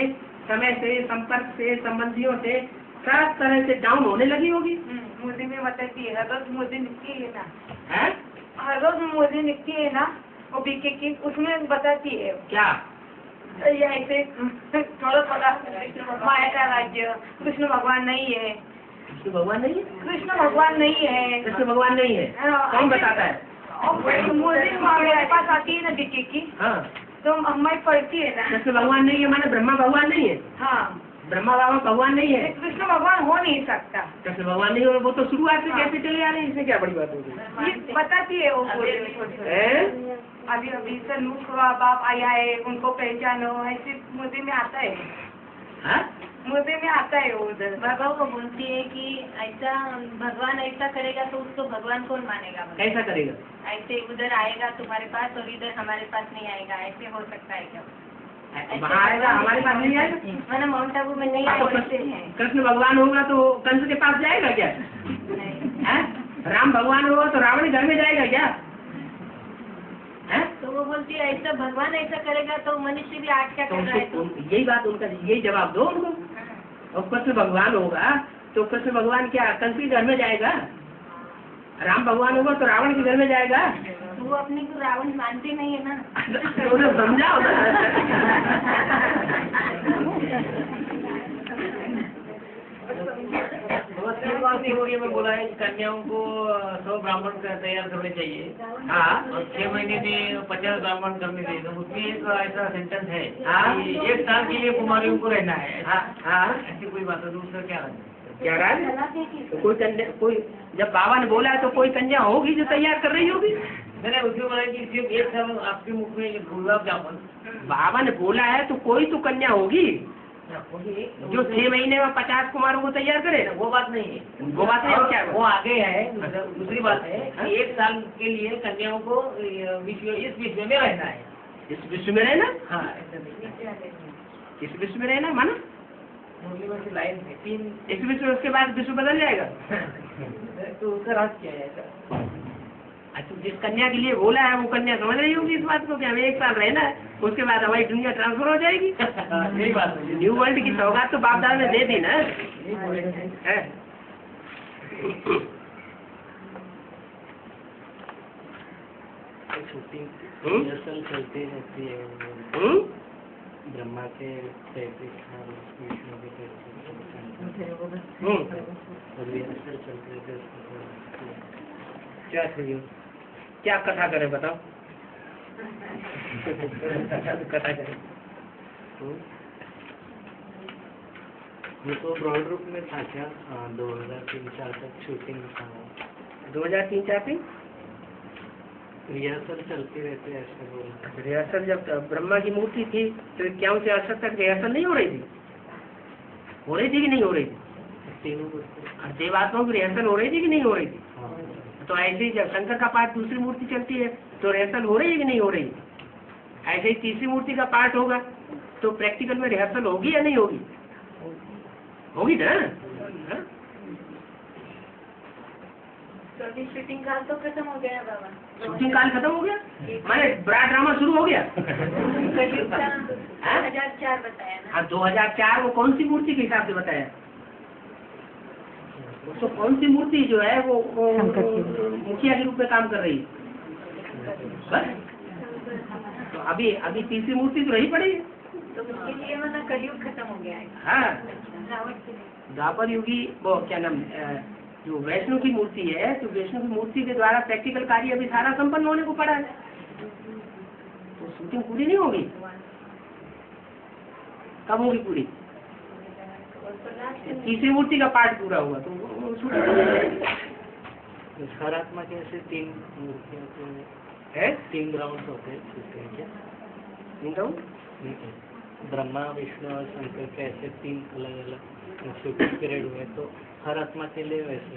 समय से संपर्क से संबंधियों से सब तरह से डाउन होने लगी होगी। मोदी में बताती है, हर रोज मोदी लिखती है ना, है? हर रोज मोदी लिखती है ना वो बीके की, उसमें बताती है क्या? ये ऐसे थोड़ा माया का राज्य, कृष्ण भगवान नहीं है। कृष्ण भगवान नहीं है? कृष्ण भगवान नहीं है। कृष्ण भगवान नहीं है? कौन बताता है? मोदी हमारे पास आती है ना बीके की, हाँ तो अम्मा पढ़ती है ना। कृष्ण भगवान नहीं है माने ब्रह्मा भगवान नहीं है? हाँ ब्रह्मा बाबा भगवान नहीं है? कृष्ण भगवान हो नहीं सकता। कृष्ण भगवान नहीं हो, वो तो शुरुआत से कहते चले आ रहे हैं, इसमें क्या बड़ी बात होगी? ये बताती है वो अभी अभी से नूख बाप आया है, उनको पहचानो, ऐसे मुद्दे में आता है। हाँ? मुद्दे में आता है वो उधर। बाबा को बोलती है कि ऐसा भगवान ऐसा करेगा तो उसको भगवान कौन मानेगा? कैसा करेगा? ऐसे उधर आएगा तुम्हारे पास और इधर हमारे पास नहीं आएगा, ऐसे हो सकता है क्या? वहाँ आएगा हमारे पास नहीं आएगा? मैंने माउंट आबू में नहीं तो आए। कृष्ण भगवान होगा तो कंस के पास जाएगा क्या? राम भगवान होगा तो रावण के घर में जाएगा क्या? तो वो बोलती है ऐसा भगवान ऐसा करेगा तो मनुष्य भी आज क्या कर रहा है? तो यही बात उनका, यही जवाब दो उनको। और कृष्ण भगवान होगा तो कृष्ण भगवान क्या कंस के घर में जाएगा? राम भगवान होगा तो रावण के घर में जाएगा? वो अपने को रावण मानते नहीं है ना। तो उन्हें समझाओ में बोला है कन्याओं को 100 ब्राह्मण तैयार करने चाहिए। हाँ और 6 महीने में 50 ब्राह्मण करने चाहिए। तो उसमें एक ऐसा सेंटेंस है हाँ। कि 1 साल के लिए कुमारियों को रहना है। हाँ ऐसी कोई बात है? दूसरा क्या है? क्या राज? तो कोई कन्या, कोई जब बाबा ने बोला है तो कोई कन्या होगी जो तैयार कर रही होगी। मैंने उसमें बोला कि सिर्फ 1 साल आपके मुख में गुलाब जामुन। बाबा ने बोला है तो कोई तो कन्या होगी जो 6 महीने में 50 कुमारों को तैयार करे। वो बात नहीं है, वो बात नहीं है, क्या है? वो आगे है। दूसरी बात है कि 1 साल के लिए कन्याओं को इस विश्व में रहना है। इस विश्व में रहना? हाँ, इस विश्व में रहना माना मुरली में से लाइन है 3। इस विश्व में, उसके बाद विश्व बदल जाएगा। तो उसका राज क्या है? अच्छा, जिस कन्या के लिए बोला है वो कन्या समझ रही होगी इस बात को कि हमें 1 साल रहना है, उसके बाद हमारी दुनिया ट्रांसफर हो जाएगी। यही बात है। न्यू वर्ल्ड की सौगात तो बाप दादा ने दे दी ना। है? रिहर्सल चलती रहती है ब्रह्मा के 33 साल विष्णु के 33 रिहर्सल चलती रहती है। क्या चाहिए? क्या कथा करें बताओ? कथा करें। वो तो ब्रॉड रूप में था क्या? 2003-4 तक शूटिंग था। 2003-4 में रिहर्सल चलती रहती है ऐसे बोला। रिहर्सल जब ब्रह्मा की मूर्ति थी तो क्या उनसे आज तक रिहर्सल नहीं हो रही थी? हो रही थी कि नहीं हो रही थी? तीनों देवात्माओं की रिहर्सल हो रही थी कि नहीं हो रही थी? तो ऐसे ही जब शंकर का पाठ दूसरी मूर्ति चलती है तो रिहर्सल हो रही है कि नहीं हो रही? ऐसे ही तीसरी मूर्ति का पाठ होगा तो प्रैक्टिकल में रिहर्सल होगी या नहीं होगी? होगी ना? हाँ? तो अभी शूटिंग काल तो खत्म हो गया बाबा। शूटिंग काल खत्म हो गया, माने बड़ा ड्रामा शुरू हो गया। कलयुग का 2004 बताया ना। हाँ 2004 वो कौन सी मूर्ति के हिसाब से बताया? तो कौन सी मूर्ति जो है वो मुखिया के रूप में काम कर रही है? बस तो अभी तीसरी मूर्ति तो रही पड़ी है। तो उसके लिए मतलब कलयुग खत्म हो गया है। हाँ रावण के लिए। द्वापर युगी वो क्या नाम जो वैष्णो की मूर्ति है, तो वैष्णो की मूर्ति के द्वारा प्रैक्टिकल कार्य अभी सारा संपन्न होने को पड़ा है, तो शूटिंग पूरी नहीं होगी। कब होगी पूरी? तीसरी मूर्ति का पार्ट पूरा हुआ तो हर आत्मा के ऐसे 3 मूर्तियों के 3 ग्राउंड होते हैं क्या? 3 राउंड ब्रह्मा विष्णु और शंकर के ऐसे 3 अलग अलग शूटिंग पीरियड हुए, तो हर आत्मा के लिए वैसे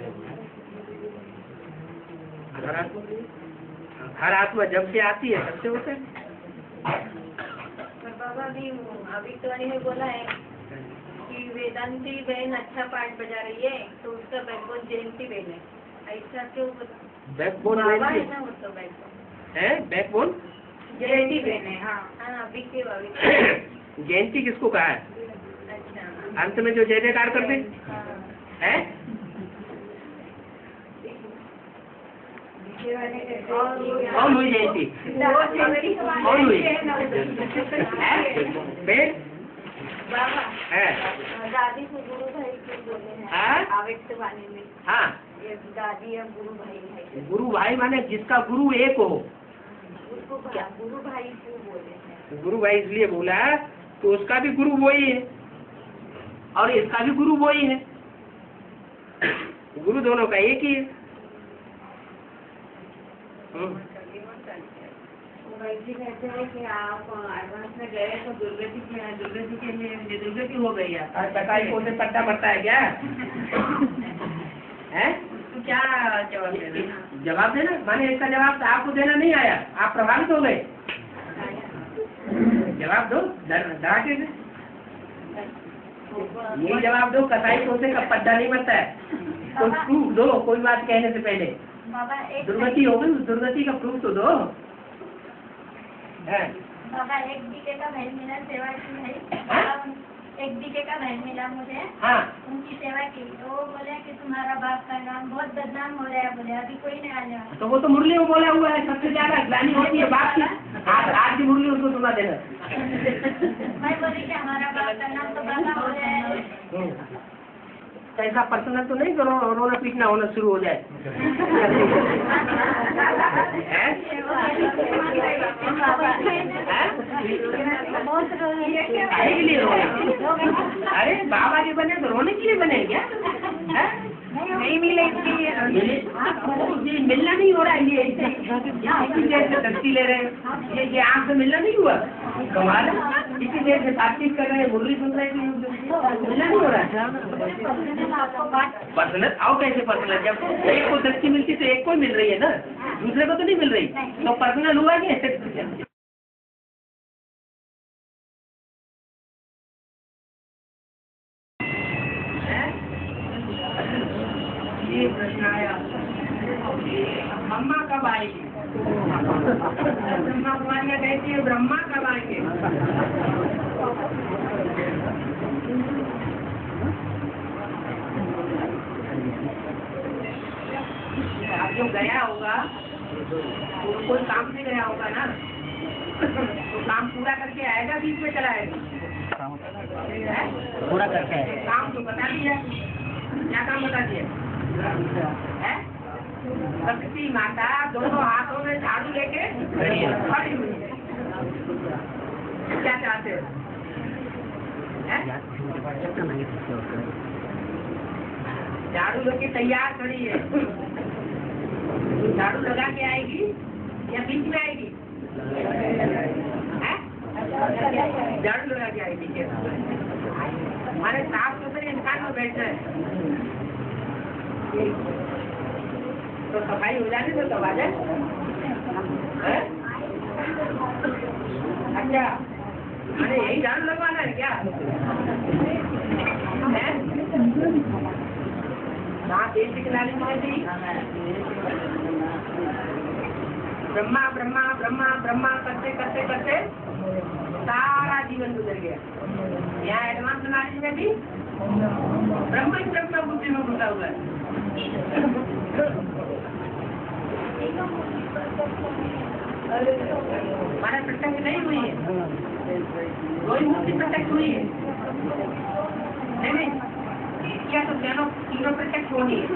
हर आत्मा जब से आती है तब से होता है। पर बाबा अभी तो ने बोला है कि वेदांती बहन अच्छा पाठ बजा रही है तो उसका बैकबोन जयंती बहन है, ऐसा क्यों? बैकबोन बाबा है ना वो तो बैकबोन है, बैकबोन जयंती बहन है। हाँ हाँ अभी के बाबी जयंती किसको कहा है? अच्छा अंत में जो जय जयकार करते है कौन हुई जयंती? कौन हुई? बाबा है दादी को गुरु भाई को बोले हैं हाँ? आवेश वाणी में हाँ ये दादी और गुरु भाई है, गुरु भाई माने जिसका गुरु एक हो। उसको गुरु भाई को बोले हैं। गुरु भाई इसलिए बोला तो उसका भी गुरु वही है और इसका भी गुरु वही है, गुरु दोनों का एक ही है। वैसे कहते हैं कि आप एडवांस में गए तो दुर्गति के लिए दुर्गति हो गई है। बताइए कौन से पट्टा पड़ता है क्या है? उसको क्या जवाब देना? जवाब देना माने इसका जवाब तो आपको देना नहीं आया, आप प्रभावित हो गए। जवाब दो धड़ाके से, ये जवाब दो। कसाई सोचे का पट्टा नहीं बनता है, तो प्रूफ दो कोई बात कहने से पहले। बाबा एक दुर्गति हो गई, दुर्गति का प्रूफ तो दो। बाबा एक बीके का बहन मिला सेवा की है, एक बीके का बहन मिला मुझे, हाँ उनकी सेवा की तो वो बोले कि तुम्हारा बाप का नाम बहुत बदनाम हो रहा है, बोले अभी कोई नहीं आने वाला। तो वो तो मुरली में बोला हुआ है, सबसे ज्यादा ग्लानि होती है बाप की। आज की मुरली उसको सुना देना। मैं बोली कि हमारा बाप का नाम तो बदनाम हो रहा है। ऐसा पर्सनल तो नहीं करो, रोना पीटना होना शुरू हो जाए। के लिए अरे बाबा जी बने तो रोने के लिए बने क्या? नहीं मिले मिलना नहीं हो रहा है, ये इसी देर से दस्ती ले रहे हैं, ये आँख से मिलना नहीं हुआ कमाल। इसी देर से बातचीत कर रहे हैं, मुरली सुन रहे हैं, मिलना नहीं हो रहा है। पर्सनल आओ कैसे पर्सनल? जब एक को दस्ती मिलती तो एक को मिल रही है ना, दूसरे को तो नहीं मिल रही, तो पर्सनल हुआ क्या? ये प्रश्न आया ब्रह्मा कब आएगी? ब्रह्मा कुमारियाँ कहती है ब्रह्मा कब आएंगे? अब जो गया होगा तो कोई काम से गया होगा ना, तो काम पूरा करके आएगा, बीच में चला आएगा? पूरा करके काम तो बता दिया, क्या काम बता दिया? शक्ति माता दोनों हाथों में झाड़ू लेके खड़ी हुई है। क्या चाहते हो? झाड़ू लेके तैयार खड़ी है, झाड़ू लगा के आएगी या बीच में आएगी? झाड़ू लगा के आएगी। हमारे साफ सुथरे इंसान में बैठना है। तो सफाई हो जाने तो तब आ जाए। हैं? अच्छा, अरे यही झाड़ू लगवाना है क्या? कहाँ बेसिक नॉलेज में थी? ब्रह्मा ब्रह्मा ब्रह्मा ब्रह्मा करते करते करते सारा जीवन गुजर गया। यहाँ एडवांस नॉलेज में भी ब्रह्म ही ब्रह्म बुद्धि में घुसा हुआ है। हमारा प्रत्यक्ष नहीं हुई है, कोई मुक्ति प्रत्यक्ष हुई है नहीं, क्या तो तीनों प्रत्यक्ष होनी है,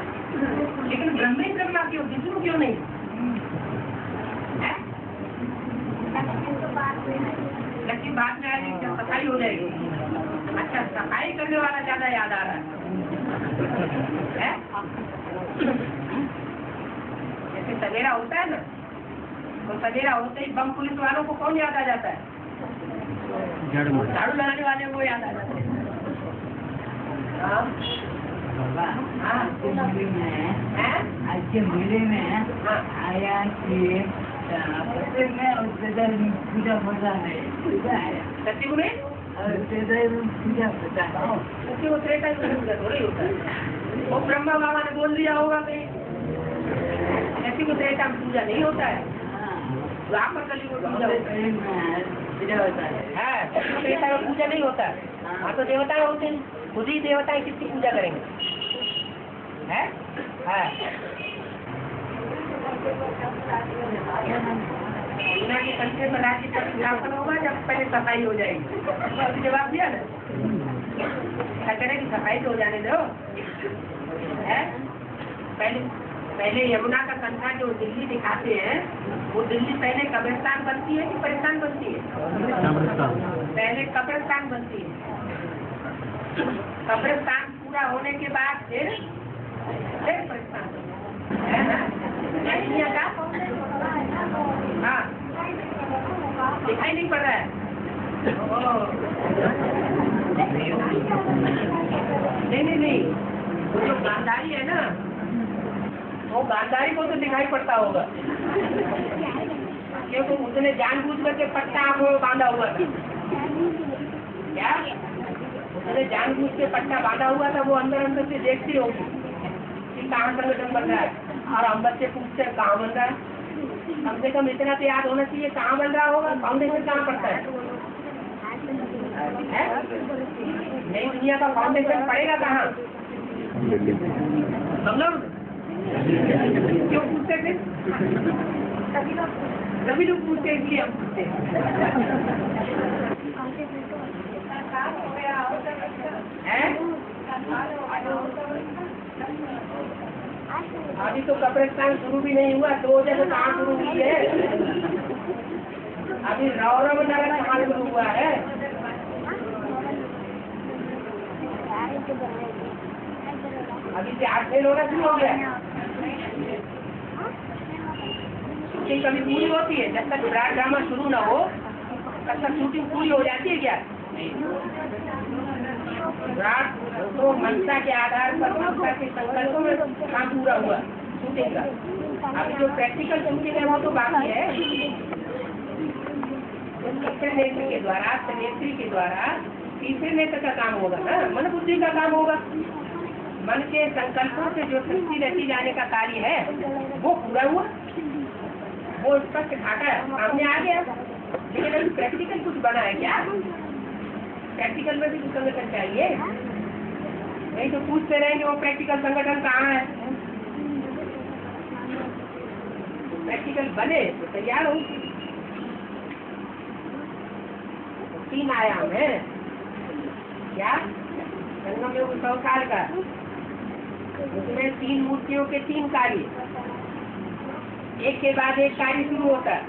लेकिन ब्रह्म ही ब्रह्मा क्यों, विष्णु क्यों नहीं? लक्ष्य बात में आएगी जब सफाई हो जाएगी। अच्छा, सफाई करने वाला ज्यादा याद आ रहा है? जैसे सवेरा होता है ना, तो सवेरा होते ही बम पुलिस वालों को कौन याद आ जाता है? झाड़ू लगाने वाले को याद आ जाता है। आज के मेले में आया कि प्रत्येक में पूजा होता है, सत्य में पूजा होता है। वो त्रेता युग में पूजा थोड़ी होता है। वो ब्रह्मा बाबा ने बोल दिया होगा कहीं, ऐसी को त्रेता में पूजा नहीं होता है, द्वापर कली में पूजा होता है। त्रेता में पूजा नहीं होता है। हाँ, तो देवता होते हैं, खुद ही देवताएं किसकी पूजा करेंगे? है? दुनिया के कंट्री में राज्य का स्थापन होगा जब पहले सफाई हो जाएगी। तो जवाब दिया ना, क्या करें कि सफाई तो हो जाने दो। है? पहले यमुना का कंठा जो दिल्ली दिखाते हैं, वो दिल्ली पहले कब्रिस्तान बनती है कि परेशान बनती है? पहले कब्रिस्तान बनती है। कब्रिस्तान पूरा होने के बाद फिर परेशान है ना? का हाँ, दिखाई नहीं पड़ रहा है। नहीं, वो जो गांधारी है ना, वो गांधारी को तो दिखाई पड़ता होगा, क्योंकि उसने जानबूझ करके पट्टा आंखों में बांधा हुआ था। क्या? उसने जानबूझ के पट्टा बांधा हुआ था, वो अंदर से देखती होगी कि कहाँ संगठन बन रहा है, और हम बच्चे पूछते हैं कहाँ बन रहा है। कम से कम इतना तो याद होना चाहिए कहाँ बन रहा होगा, फाउंडेशन कहाँ पड़ता है? नई दुनिया का फाउंडेशन पड़ेगा कहाँ? हम लोग क्यों पूछते थे? सभी लोग पूछते हैं, इसलिए हम पूछते हैं। अभी तो कब्रिस्तान शुरू भी नहीं हुआ, 2 जगह कहाँ शुरू हुई है? अभी रौरव नगर कहाँ शुरू हुआ है? अभी से 8 दिन होना शुरू हो गया। शूटिंग कभी पूरी होती है? जब तक विराट ड्रामा शुरू न हो तब तक शूटिंग पूरी हो जाती है क्या? विराट तो मनसा के आधार पर मनसा के संकल्पों में काम पूरा हुआ शूटिंग का। अभी जो प्रैक्टिकल शूटिंग है वो तो बाकी है। नेत्री के द्वारा, नेत्री के द्वारा तीसरे नेत्र का काम होगा ना, मन बुद्धि का काम होगा। मन के संकल्पों से जो सृष्टि रची जाने का कार्य है वो पूरा हुआ, वो स्पष्ट घाटा सामने आ गया। लेकिन अभी प्रैक्टिकल कुछ बना है क्या? प्रैक्टिकल में भी कुछ संगठन चाहिए, नहीं तो पूछते रहेंगे वो प्रैक्टिकल संगठन कहाँ है। प्रैक्टिकल बने तो तैयार हो। 3 आयाम है क्या? संगम योग 100 साल का, उसमें 3 मूर्तियों के 3 कार्य, एक के बाद एक कार्य शुरू होता है।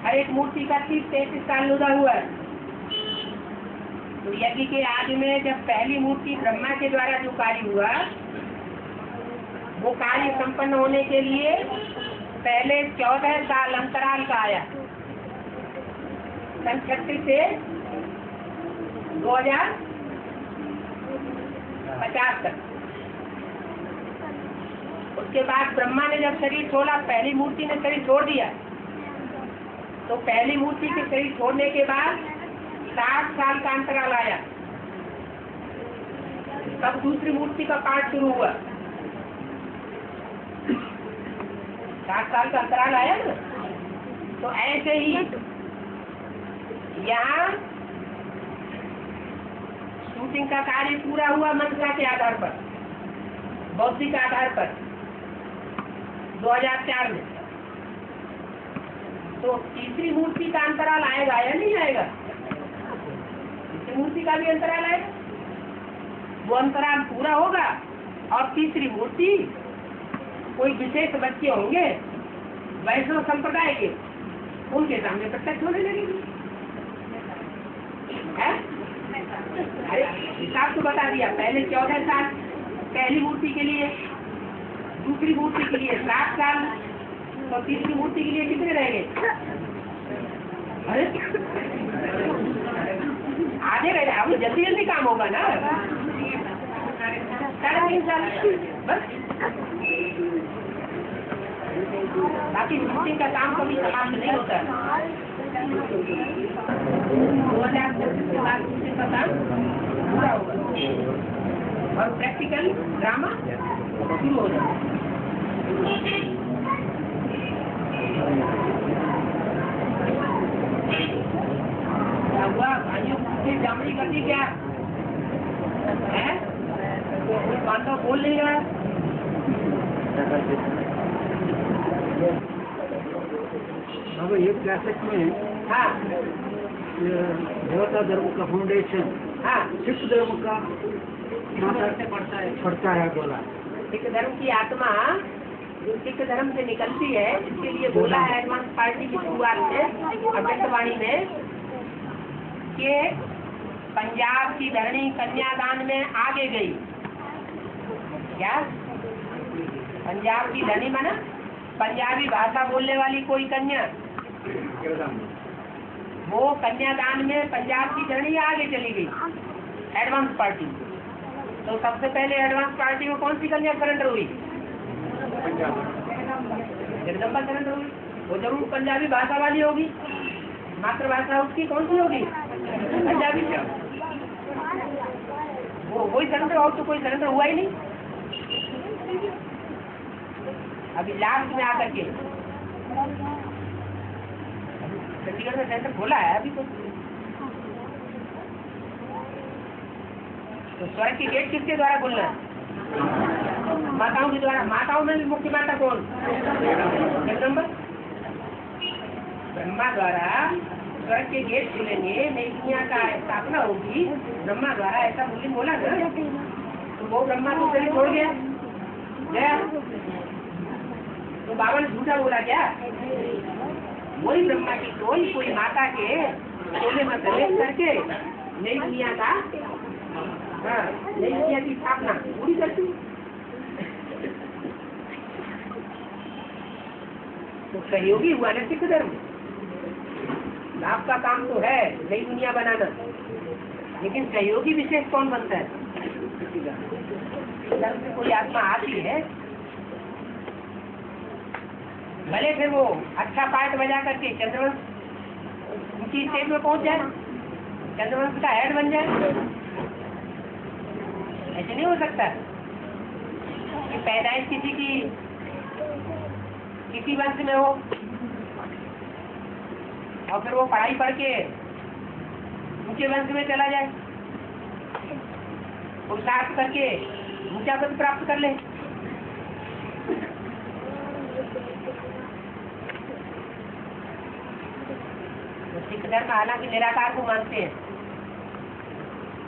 हर एक मूर्ति का 30-33 साल लुदा हुआ है। तो यज्ञ के आदि में जब पहली मूर्ति ब्रह्मा के द्वारा जो कार्य हुआ, वो कार्य संपन्न होने के लिए पहले 14 साल अंतराल का आया। सन 36 से 2050 तक उसके बाद ब्रह्मा ने जब शरीर छोड़ा, पहली मूर्ति ने शरीर छोड़ दिया, तो पहली मूर्ति के शरीर छोड़ने के बाद 60 साल का अंतराल आया, तब दूसरी मूर्ति का पाठ शुरू हुआ। 60 साल का अंतराल आया ना। तो ऐसे ही यहाँ शूटिंग का कार्य पूरा हुआ मंत्रा के आधार पर, बौद्धिक आधार पर 2004 में। तो तीसरी मूर्ति का अंतराल आएगा या नहीं आएगा? तीसरी मूर्ति का भी अंतराल आएगा, वो अंतराल पूरा होगा और तीसरी मूर्ति कोई विशेष बच्चे होंगे वैष्णव संप्रदाय के, उनके सामने प्रत्यक्ष होने लगेगी। अरे हिसाब तो बता दिया, पहले 14 साल पहली मूर्ति के लिए, दूसरी मूर्ति के लिए 7 साल, तो तीसरी मूर्ति के लिए कितने रहेंगे? अरे आधे रह जाए, जल्दी जल्दी काम होगा ना, 3.5 साल बस। बाकी शूटिंग का काम कभी समाप्त नहीं होता। 2025 के बाद शूटिंग का काम पूरा होगा और प्रैक्टिकल ड्रामा शुरू हो जाएगा। क्या हुआ भाइयों, पूछे जामनी करती क्या है? पांडव बोल नहीं रहा। अब एक कैसेट में हाँ देवता धर्म का फाउंडेशन, हाँ, सिख धर्म का माता से पड़ता है बोला। सिख धर्म की आत्मा जो सिख धर्म से निकलती है, इसके लिए बोला है एडवांस पार्टी की शुरुआत में अमृतवाणी में कि पंजाब की धरणी कन्यादान में आगे गई। क्या पंजाब की धरणी माना पंजाबी भाषा बोलने वाली कोई कन्या, वो कन्यादान में पंजाब की धरणी आगे चली गई एडवांस पार्टी। तो सबसे पहले एडवांस पार्टी में कौन सी कन्या सरेंडर हुई? जगदम्बा सरेंडर हुई। वो जरूर पंजाबी भाषा वाली होगी, मातृभाषा उसकी कौन सी होगी? पंजाबी। वो वही सरेंडर, और तो कोई सरेंडर हुआ ही नहीं। अभी लास्ट में आकर के चंडीगढ़ में सेंटर खोला है अभी तो स्वर्ग के गेट किसके द्वारा खुलना है? माताओं के द्वारा। माताओं में मुख्य माता कौन? जगदम्बा। ब्रह्मा द्वारा स्वर्ग के गेट खुलेंगे, नई दुनिया का स्थापना होगी ब्रह्मा द्वारा, ऐसा मुस्लिम बोला ना। तो वो ब्रह्मा को चले छोड़ गया तो बाबा ने झूठा बोला क्या? वही ब्रह्मा की टोल कोई माता के टोले में प्रवेश करके नई दुनिया का, हाँ, नई दुनिया की स्थापना पूरी करती। तो सहयोगी हुआ ना सिख धर्म। आपका काम तो है नई दुनिया बनाना, लेकिन सहयोगी विशेष कौन बनता है? धर्म से कोई आत्मा आती है, भले फिर वो अच्छा पार्ट बजा करके चंद्रवंश ऊंची स्टेज में पहुंच जाए, चंद्रवंश का हेड बन जाए। ऐसे नहीं हो सकता कि पैदाइश किसी वंश में हो और फिर वो पढ़ाई पढ़ के ऊंचे वंश में चला जाए, पुरुषार्थ करके ऊंचा पद प्राप्त कर ले। सिख धर्म हालांकि निराकार को मानते हैं,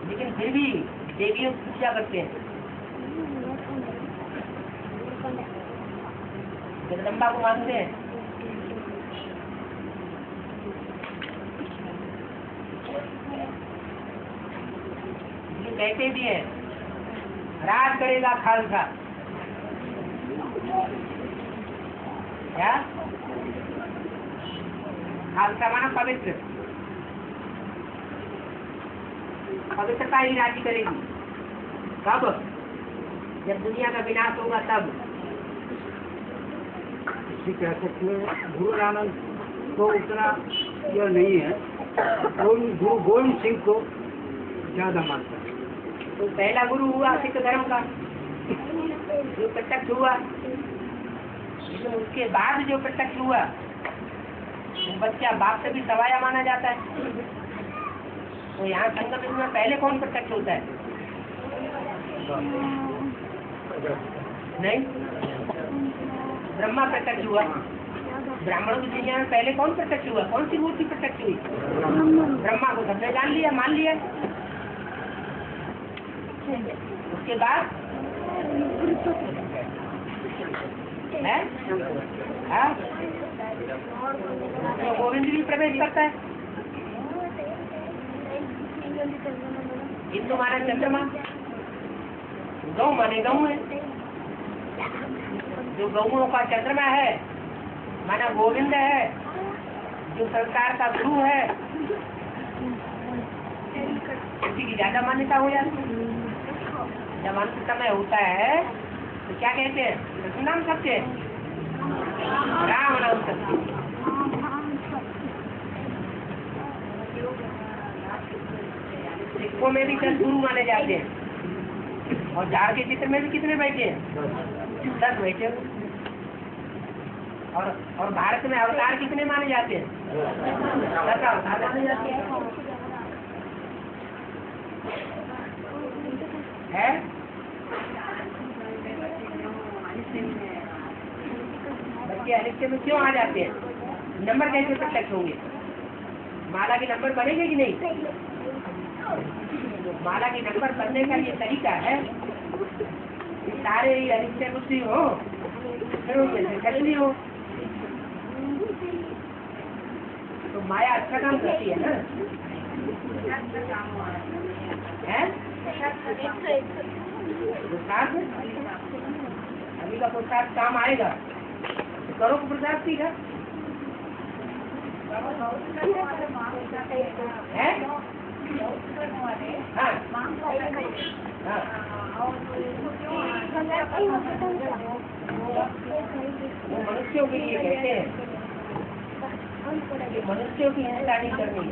लेकिन फिर भी देवियों की पूजा करते हैं। जगदम्बा को मानते हैं। ये कहते भी हैं राज करेगा खालसा। क्या खालसा माना? पवित्र, पवित्रता ही राज्य करेगी। कब? जब दुनिया का विनाश होगा तब। इसी कह सकते हैं। गुरु नानक को उतना यह नहीं है, गुरु गोविंद सिंह को ज्यादा मानता है। तो पहला गुरु हुआ सिख धर्म का, जो प्रत्यक्ष हुआ, लेकिन उसके बाद जो प्रत्यक्ष हुआ वो बच्चा बाप से भी सवाया माना जाता है। तो यहाँ संगम युग में पहले कौन प्रत्यक्ष होता है? नहीं, ब्रह्मा प्रत्यक्ष हुआ। ब्राह्मणों की दुनिया में पहले कौन प्रत्यक्ष हुआ? कौन सी मूर्ति प्रत्यक्ष हुई? ब्रह्मा को सबने जान लिया, मान लिया। उसके बाद है हाँ? तो गोविंद भी प्रवेश करता है। हिंदू माने चंद्रमा, गौ माने गौ है। जो गौओं का चंद्रमा है माना गोविंद है, जो संसार का गुरु है उसी की ज्यादा मान्यता हो जाती है। जब अंत समय होता है तो क्या कहते हैं? कृष्ण नाम सत्य, राम नाम सत्य। सिखों में भी 10 गुरु माने जाते हैं, और झाड़ के चित्र में भी कितने बैठे हैं? 10 बैठे। और भारत में अवतार कितने माने जाते हैं? 10 अवतार माने जाते हैं। है? बच्चे अनिश्चय में क्यों आ जाते हैं? नंबर कैसे प्रत्यक्ष होंगे? माला के नंबर बनेंगे कि नहीं? माला के नंबर बनने का ये तरीका है कि सारे अनिश्चय बुद्धि हो, कठिनी हो। तो माया अच्छा काम करती है ना? है? पुरुषार्थ अभी का पुरुषार्थ काम आएगा तो करो पुरुषार्थ सीखा है। हाँ हाँ, वो मनुष्यों के लिए कहते हैं कि मनुष्यों की हिंसा नहीं करनी।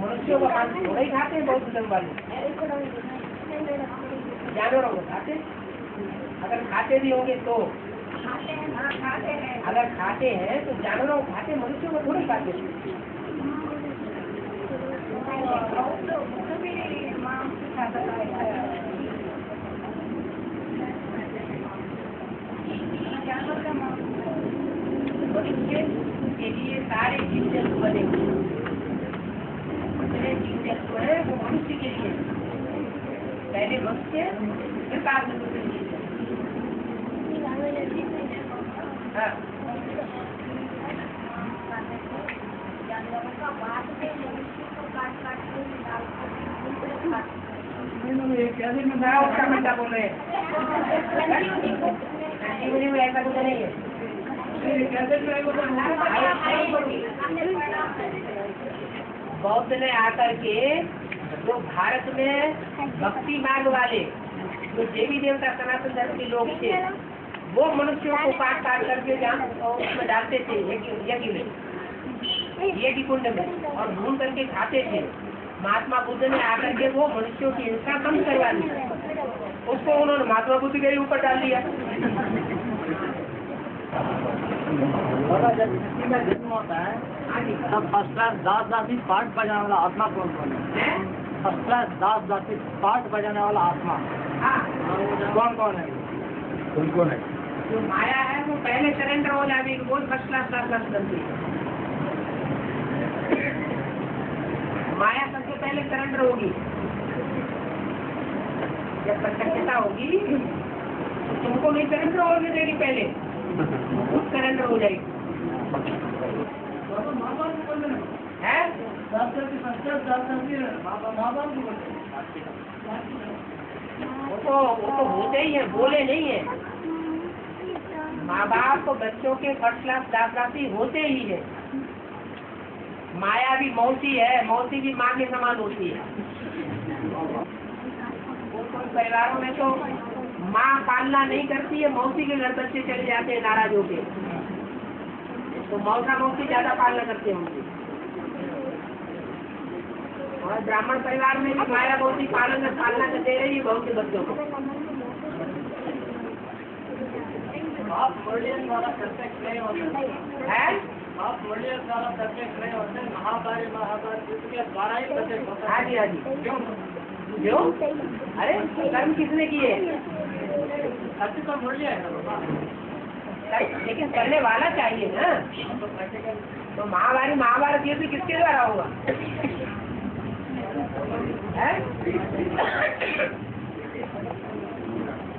मनुष्यों का मांस थोड़ा ही खाते हैं बहुत धर्म वाले, जानवरों को खाते। अगर खाते भी होंगे तो अगर खाते हैं तो जानवरों को खाते, मनुष्यों को थोड़ी खाते। मनुष्य के लिए सारे जीव जंतु बने हुए, जीव जंतु है वो मनुष्य के लिए। पहले मनुष्य फिर बाद में दूसरे जीव। हाँ, उसका घंटा बोल रहे हैं। ऐसा कुछ नहीं है। बौद्ध ने आकर के जो भारत में भक्ति मार्ग वाले जो देवी देवता सनातन धर्म के लोग थे, वो मनुष्यों को काट करके उसमें डालते थे यज्ञ में, यज्ञ कुंड में, और भून करके खाते थे। महात्मा बुद्ध ने आकर के वो मनुष्यों की हिंसा कम करवा दी। उसको उन्होंने महात्मा बुद्ध के ऊपर डाल दिया। जब किसी का जन्म होता है तब फर्स्ट क्लास दास दासी पाठ बजाने वाला आत्मा कौन कौन है? फर्स्ट क्लास दास दासी पाठ बजाने वाला आत्मा कौन कौन है? कौन कौन है? जो माया है वो पहले सरेंडर हो जाएगी, वो फर्स्ट क्लास बनती है। माया सबसे पहले सरेंडर होगी। जब प्रत्यक्षता होगी तो तुमको नहीं सरेंडर होने देगी, पहले खुद सरेंडर हो जाएगी। है? वो तो होते ही है, बोले नहीं है। माँ बाप तो बच्चों के फर्स्ट क्लास दास-दासी होते ही है। माया भी मौसी है, मौसी भी माँ के समान होती है। कोई परिवारों में तो माँ पालना नहीं करती है, मौसी के घर बच्चे चले जाते हैं नाराज होके, तो मौसा मौसी ज्यादा पालना करते होंगे। और ब्राह्मण परिवार में भी माया मौसी पालना कर दे रही है बहुत से बच्चों को। आप मुरलियन वाला प्रत्यक्ष नहीं होते है आप मुरलियन वाला प्रत्यक्ष नहीं होते, महाकाली महाभारत युद्ध के द्वारा ही प्रत्यक्ष होता हाँ जी हाँ जी। क्यों? अरे कर्म किसने किए? सत्य तो मुरलिया है ना बाबा। लेकिन करने वाला चाहिए ना। तो महाभारत युद्ध किसके द्वारा हुआ?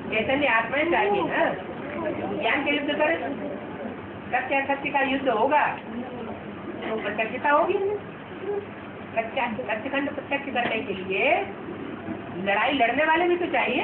चैतन्य आत्मा चाहिए ना, ज्ञान के युद्ध करे, सत्य का युद्ध होगा तो प्रत्यक्षता होगी। सत्यखंड प्रत्यक्ष करने के लिए लड़ाई लड़ने वाले भी तो चाहिए।